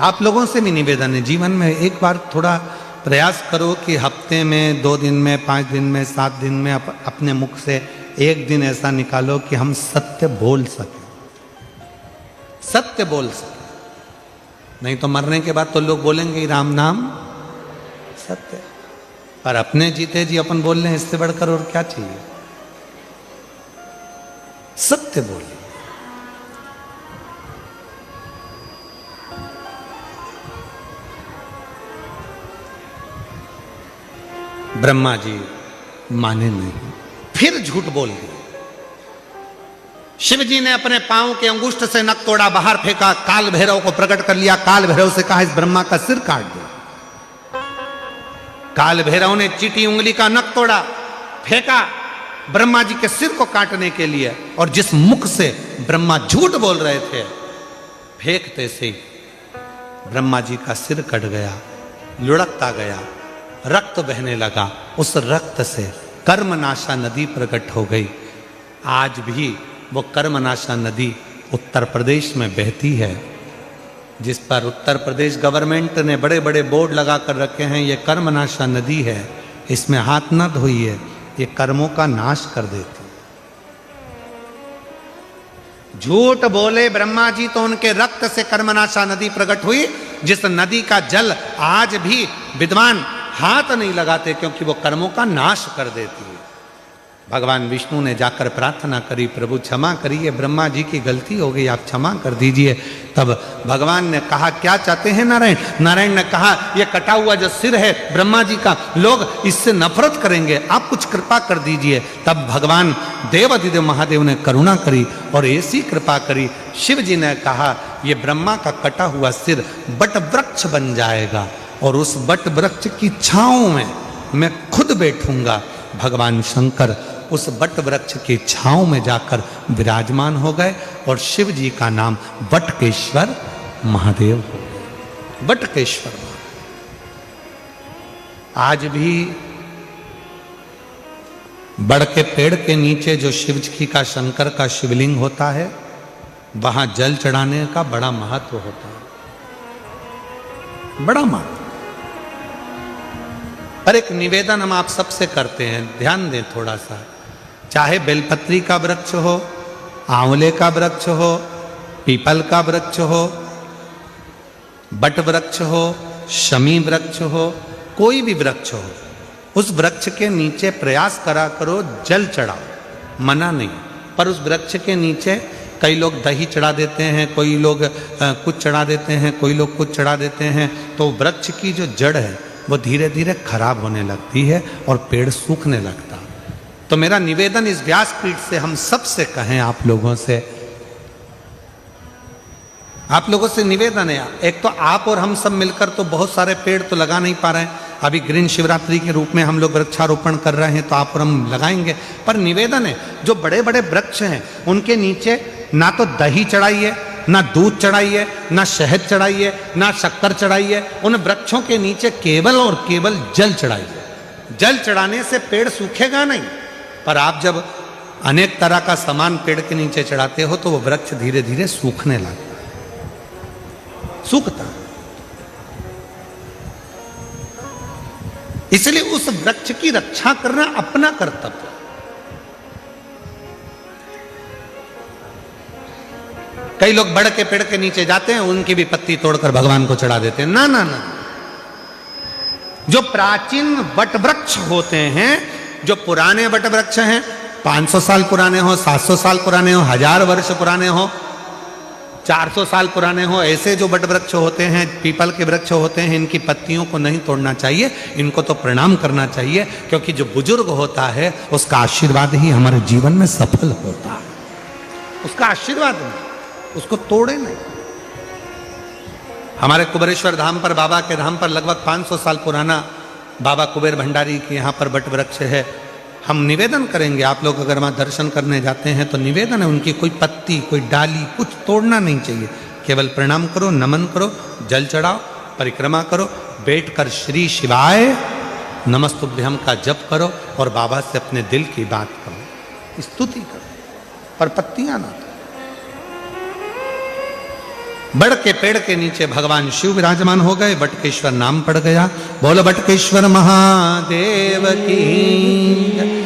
आप लोगों से भी निवेदन है, जीवन में एक बार थोड़ा प्रयास करो कि हफ्ते में, 2 दिन में, 5 दिन में, 7 दिन में अपने मुख से एक दिन ऐसा निकालो कि हम सत्य बोल सकें, सत्य बोल सकें। नहीं तो मरने के बाद तो लोग बोलेंगे राम नाम सत्य, पर अपने जीते जी अपन बोल रहे, इससे बढ़कर और क्या चाहिए। सत्य बोलिए। ब्रह्मा जी माने नहीं, फिर झूठ बोल दिए। शिव जी ने अपने पांव के अंगुष्ठ से नख तोड़ा, बाहर फेंका, काल भैरव को प्रकट कर लिया। काल भैरव से कहा, इस ब्रह्मा का सिर काट दो। काल भैरव ने चीटी उंगली का नख तोड़ा, फेंका ब्रह्मा जी के सिर को काटने के लिए। और जिस मुख से ब्रह्मा झूठ बोल रहे थे, फेंकते से ब्रह्मा जी का सिर कट गया, लुढ़कता गया, रक्त बहने लगा। उस रक्त से कर्मनाशा नदी प्रकट हो गई। आज भी वो कर्मनाशा नदी उत्तर प्रदेश में बहती है, जिस पर उत्तर प्रदेश गवर्नमेंट ने बड़े बड़े बोर्ड लगा कर रखे हैं, ये कर्मनाशा नदी है, इसमें हाथ न धोइए, ये कर्मों का नाश कर देती। झूठ बोले ब्रह्मा जी तो उनके रक्त से कर्मनाशा नदी प्रकट हुई, जिस नदी का जल आज भी विद्वान हाथ नहीं लगाते, क्योंकि वो कर्मों का नाश कर देती है। भगवान विष्णु ने जाकर प्रार्थना करी, प्रभु क्षमा करिए, ब्रह्मा जी की गलती हो गई, आप क्षमा कर दीजिए। तब भगवान ने कहा, क्या चाहते हैं नारायण? नारायण ने कहा, यह कटा हुआ जो सिर है ब्रह्मा जी का, लोग इससे नफरत करेंगे, आप कुछ कृपा कर दीजिए। तब भगवान देवाधिदेव महादेव ने करुणा करी और ऐसी कृपा करी, शिव जी ने कहा, यह ब्रह्मा का कटा हुआ सिर बट वृक्ष बन जाएगा और उस बट वृक्ष की छांव में मैं खुद बैठूंगा। भगवान शंकर उस बट वृक्ष की छांव में जाकर विराजमान हो गए और शिव जी का नाम बटकेश्वर महादेव हो गया। बटकेश्वर आज भी बड़ के पेड़ के नीचे जो शिव जी का, शंकर का शिवलिंग होता है, वहां जल चढ़ाने का बड़ा महत्व होता है, बड़ा महत्व। पर एक निवेदन हम आप सबसे करते हैं, ध्यान दें थोड़ा सा। चाहे बेलपत्री का वृक्ष हो, आंवले का वृक्ष हो, पीपल का वृक्ष हो, बट वृक्ष हो, शमी वृक्ष हो, कोई भी वृक्ष हो, उस वृक्ष के नीचे प्रयास करा करो जल चढ़ाओ, मना नहीं। पर उस वृक्ष के नीचे कई लोग दही चढ़ा देते हैं, कोई लोग कुछ चढ़ा देते हैं, कोई लोग कुछ चढ़ा देते हैं, तो वृक्ष की जो जड़ है वो धीरे धीरे खराब होने लगती है और पेड़ सूखने लगता। तो मेरा निवेदन इस व्यासपीठ से हम सब से कहें, आप लोगों से, आप लोगों से निवेदन है, एक तो आप और हम सब मिलकर तो बहुत सारे पेड़ तो लगा नहीं पा रहे हैं। अभी ग्रीन शिवरात्रि के रूप में हम लोग वृक्षारोपण कर रहे हैं, तो आप और हम लगाएंगे। पर निवेदन है, जो बड़े बड़े वृक्ष हैं उनके नीचे ना तो दही चढ़ाइए, ना दूध चढ़ाइए, ना शहद चढ़ाइए, ना शक्कर चढ़ाइए। उन वृक्षों के नीचे केवल और केवल जल चढ़ाइए। जल चढ़ाने से पेड़ सूखेगा नहीं, पर आप जब अनेक तरह का सामान पेड़ के नीचे चढ़ाते हो तो वो वृक्ष धीरे धीरे सूखने लगता है, सूखता। इसलिए उस वृक्ष की रक्षा करना अपना कर्तव्य। कई लोग बड़ के पेड़ के नीचे जाते हैं, उनकी भी पत्ती तोड़कर भगवान को चढ़ा देते हैं। ना ना ना, जो प्राचीन वट वृक्ष होते हैं, जो पुराने वट वृक्ष हैं, 500 साल पुराने हो, 700 साल पुराने हो, 1000 वर्ष पुराने हो, 400 साल पुराने हो, ऐसे जो वट वृक्ष होते हैं, पीपल के वृक्ष होते हैं, इनकी पत्तियों को नहीं तोड़ना चाहिए, इनको तो प्रणाम करना चाहिए। क्योंकि जो बुजुर्ग होता है उसका आशीर्वाद ही हमारे जीवन में सफल होता है। उसका आशीर्वाद नहीं, उसको तोड़े नहीं। हमारे कुबेरेश्वर धाम पर, बाबा के धाम पर लगभग 500 साल पुराना बाबा कुबेर भंडारी के यहाँ पर वट वृक्ष है। हम निवेदन करेंगे, आप लोग अगर वहाँ दर्शन करने जाते हैं तो निवेदन है, उनकी कोई पत्ती, कोई डाली, कुछ तोड़ना नहीं चाहिए। केवल प्रणाम करो, नमन करो, जल चढ़ाओ, परिक्रमा करो, बैठकर श्री शिवाय नमस्तुभ्यम का जप करो और बाबा से अपने दिल की बात करो, स्तुति करो, पर पत्तियां ना। बड़ के पेड़ के नीचे भगवान शिव विराजमान हो गए, बटकेश्वर नाम पड़ गया। बोलो बटकेश्वर महादेव की।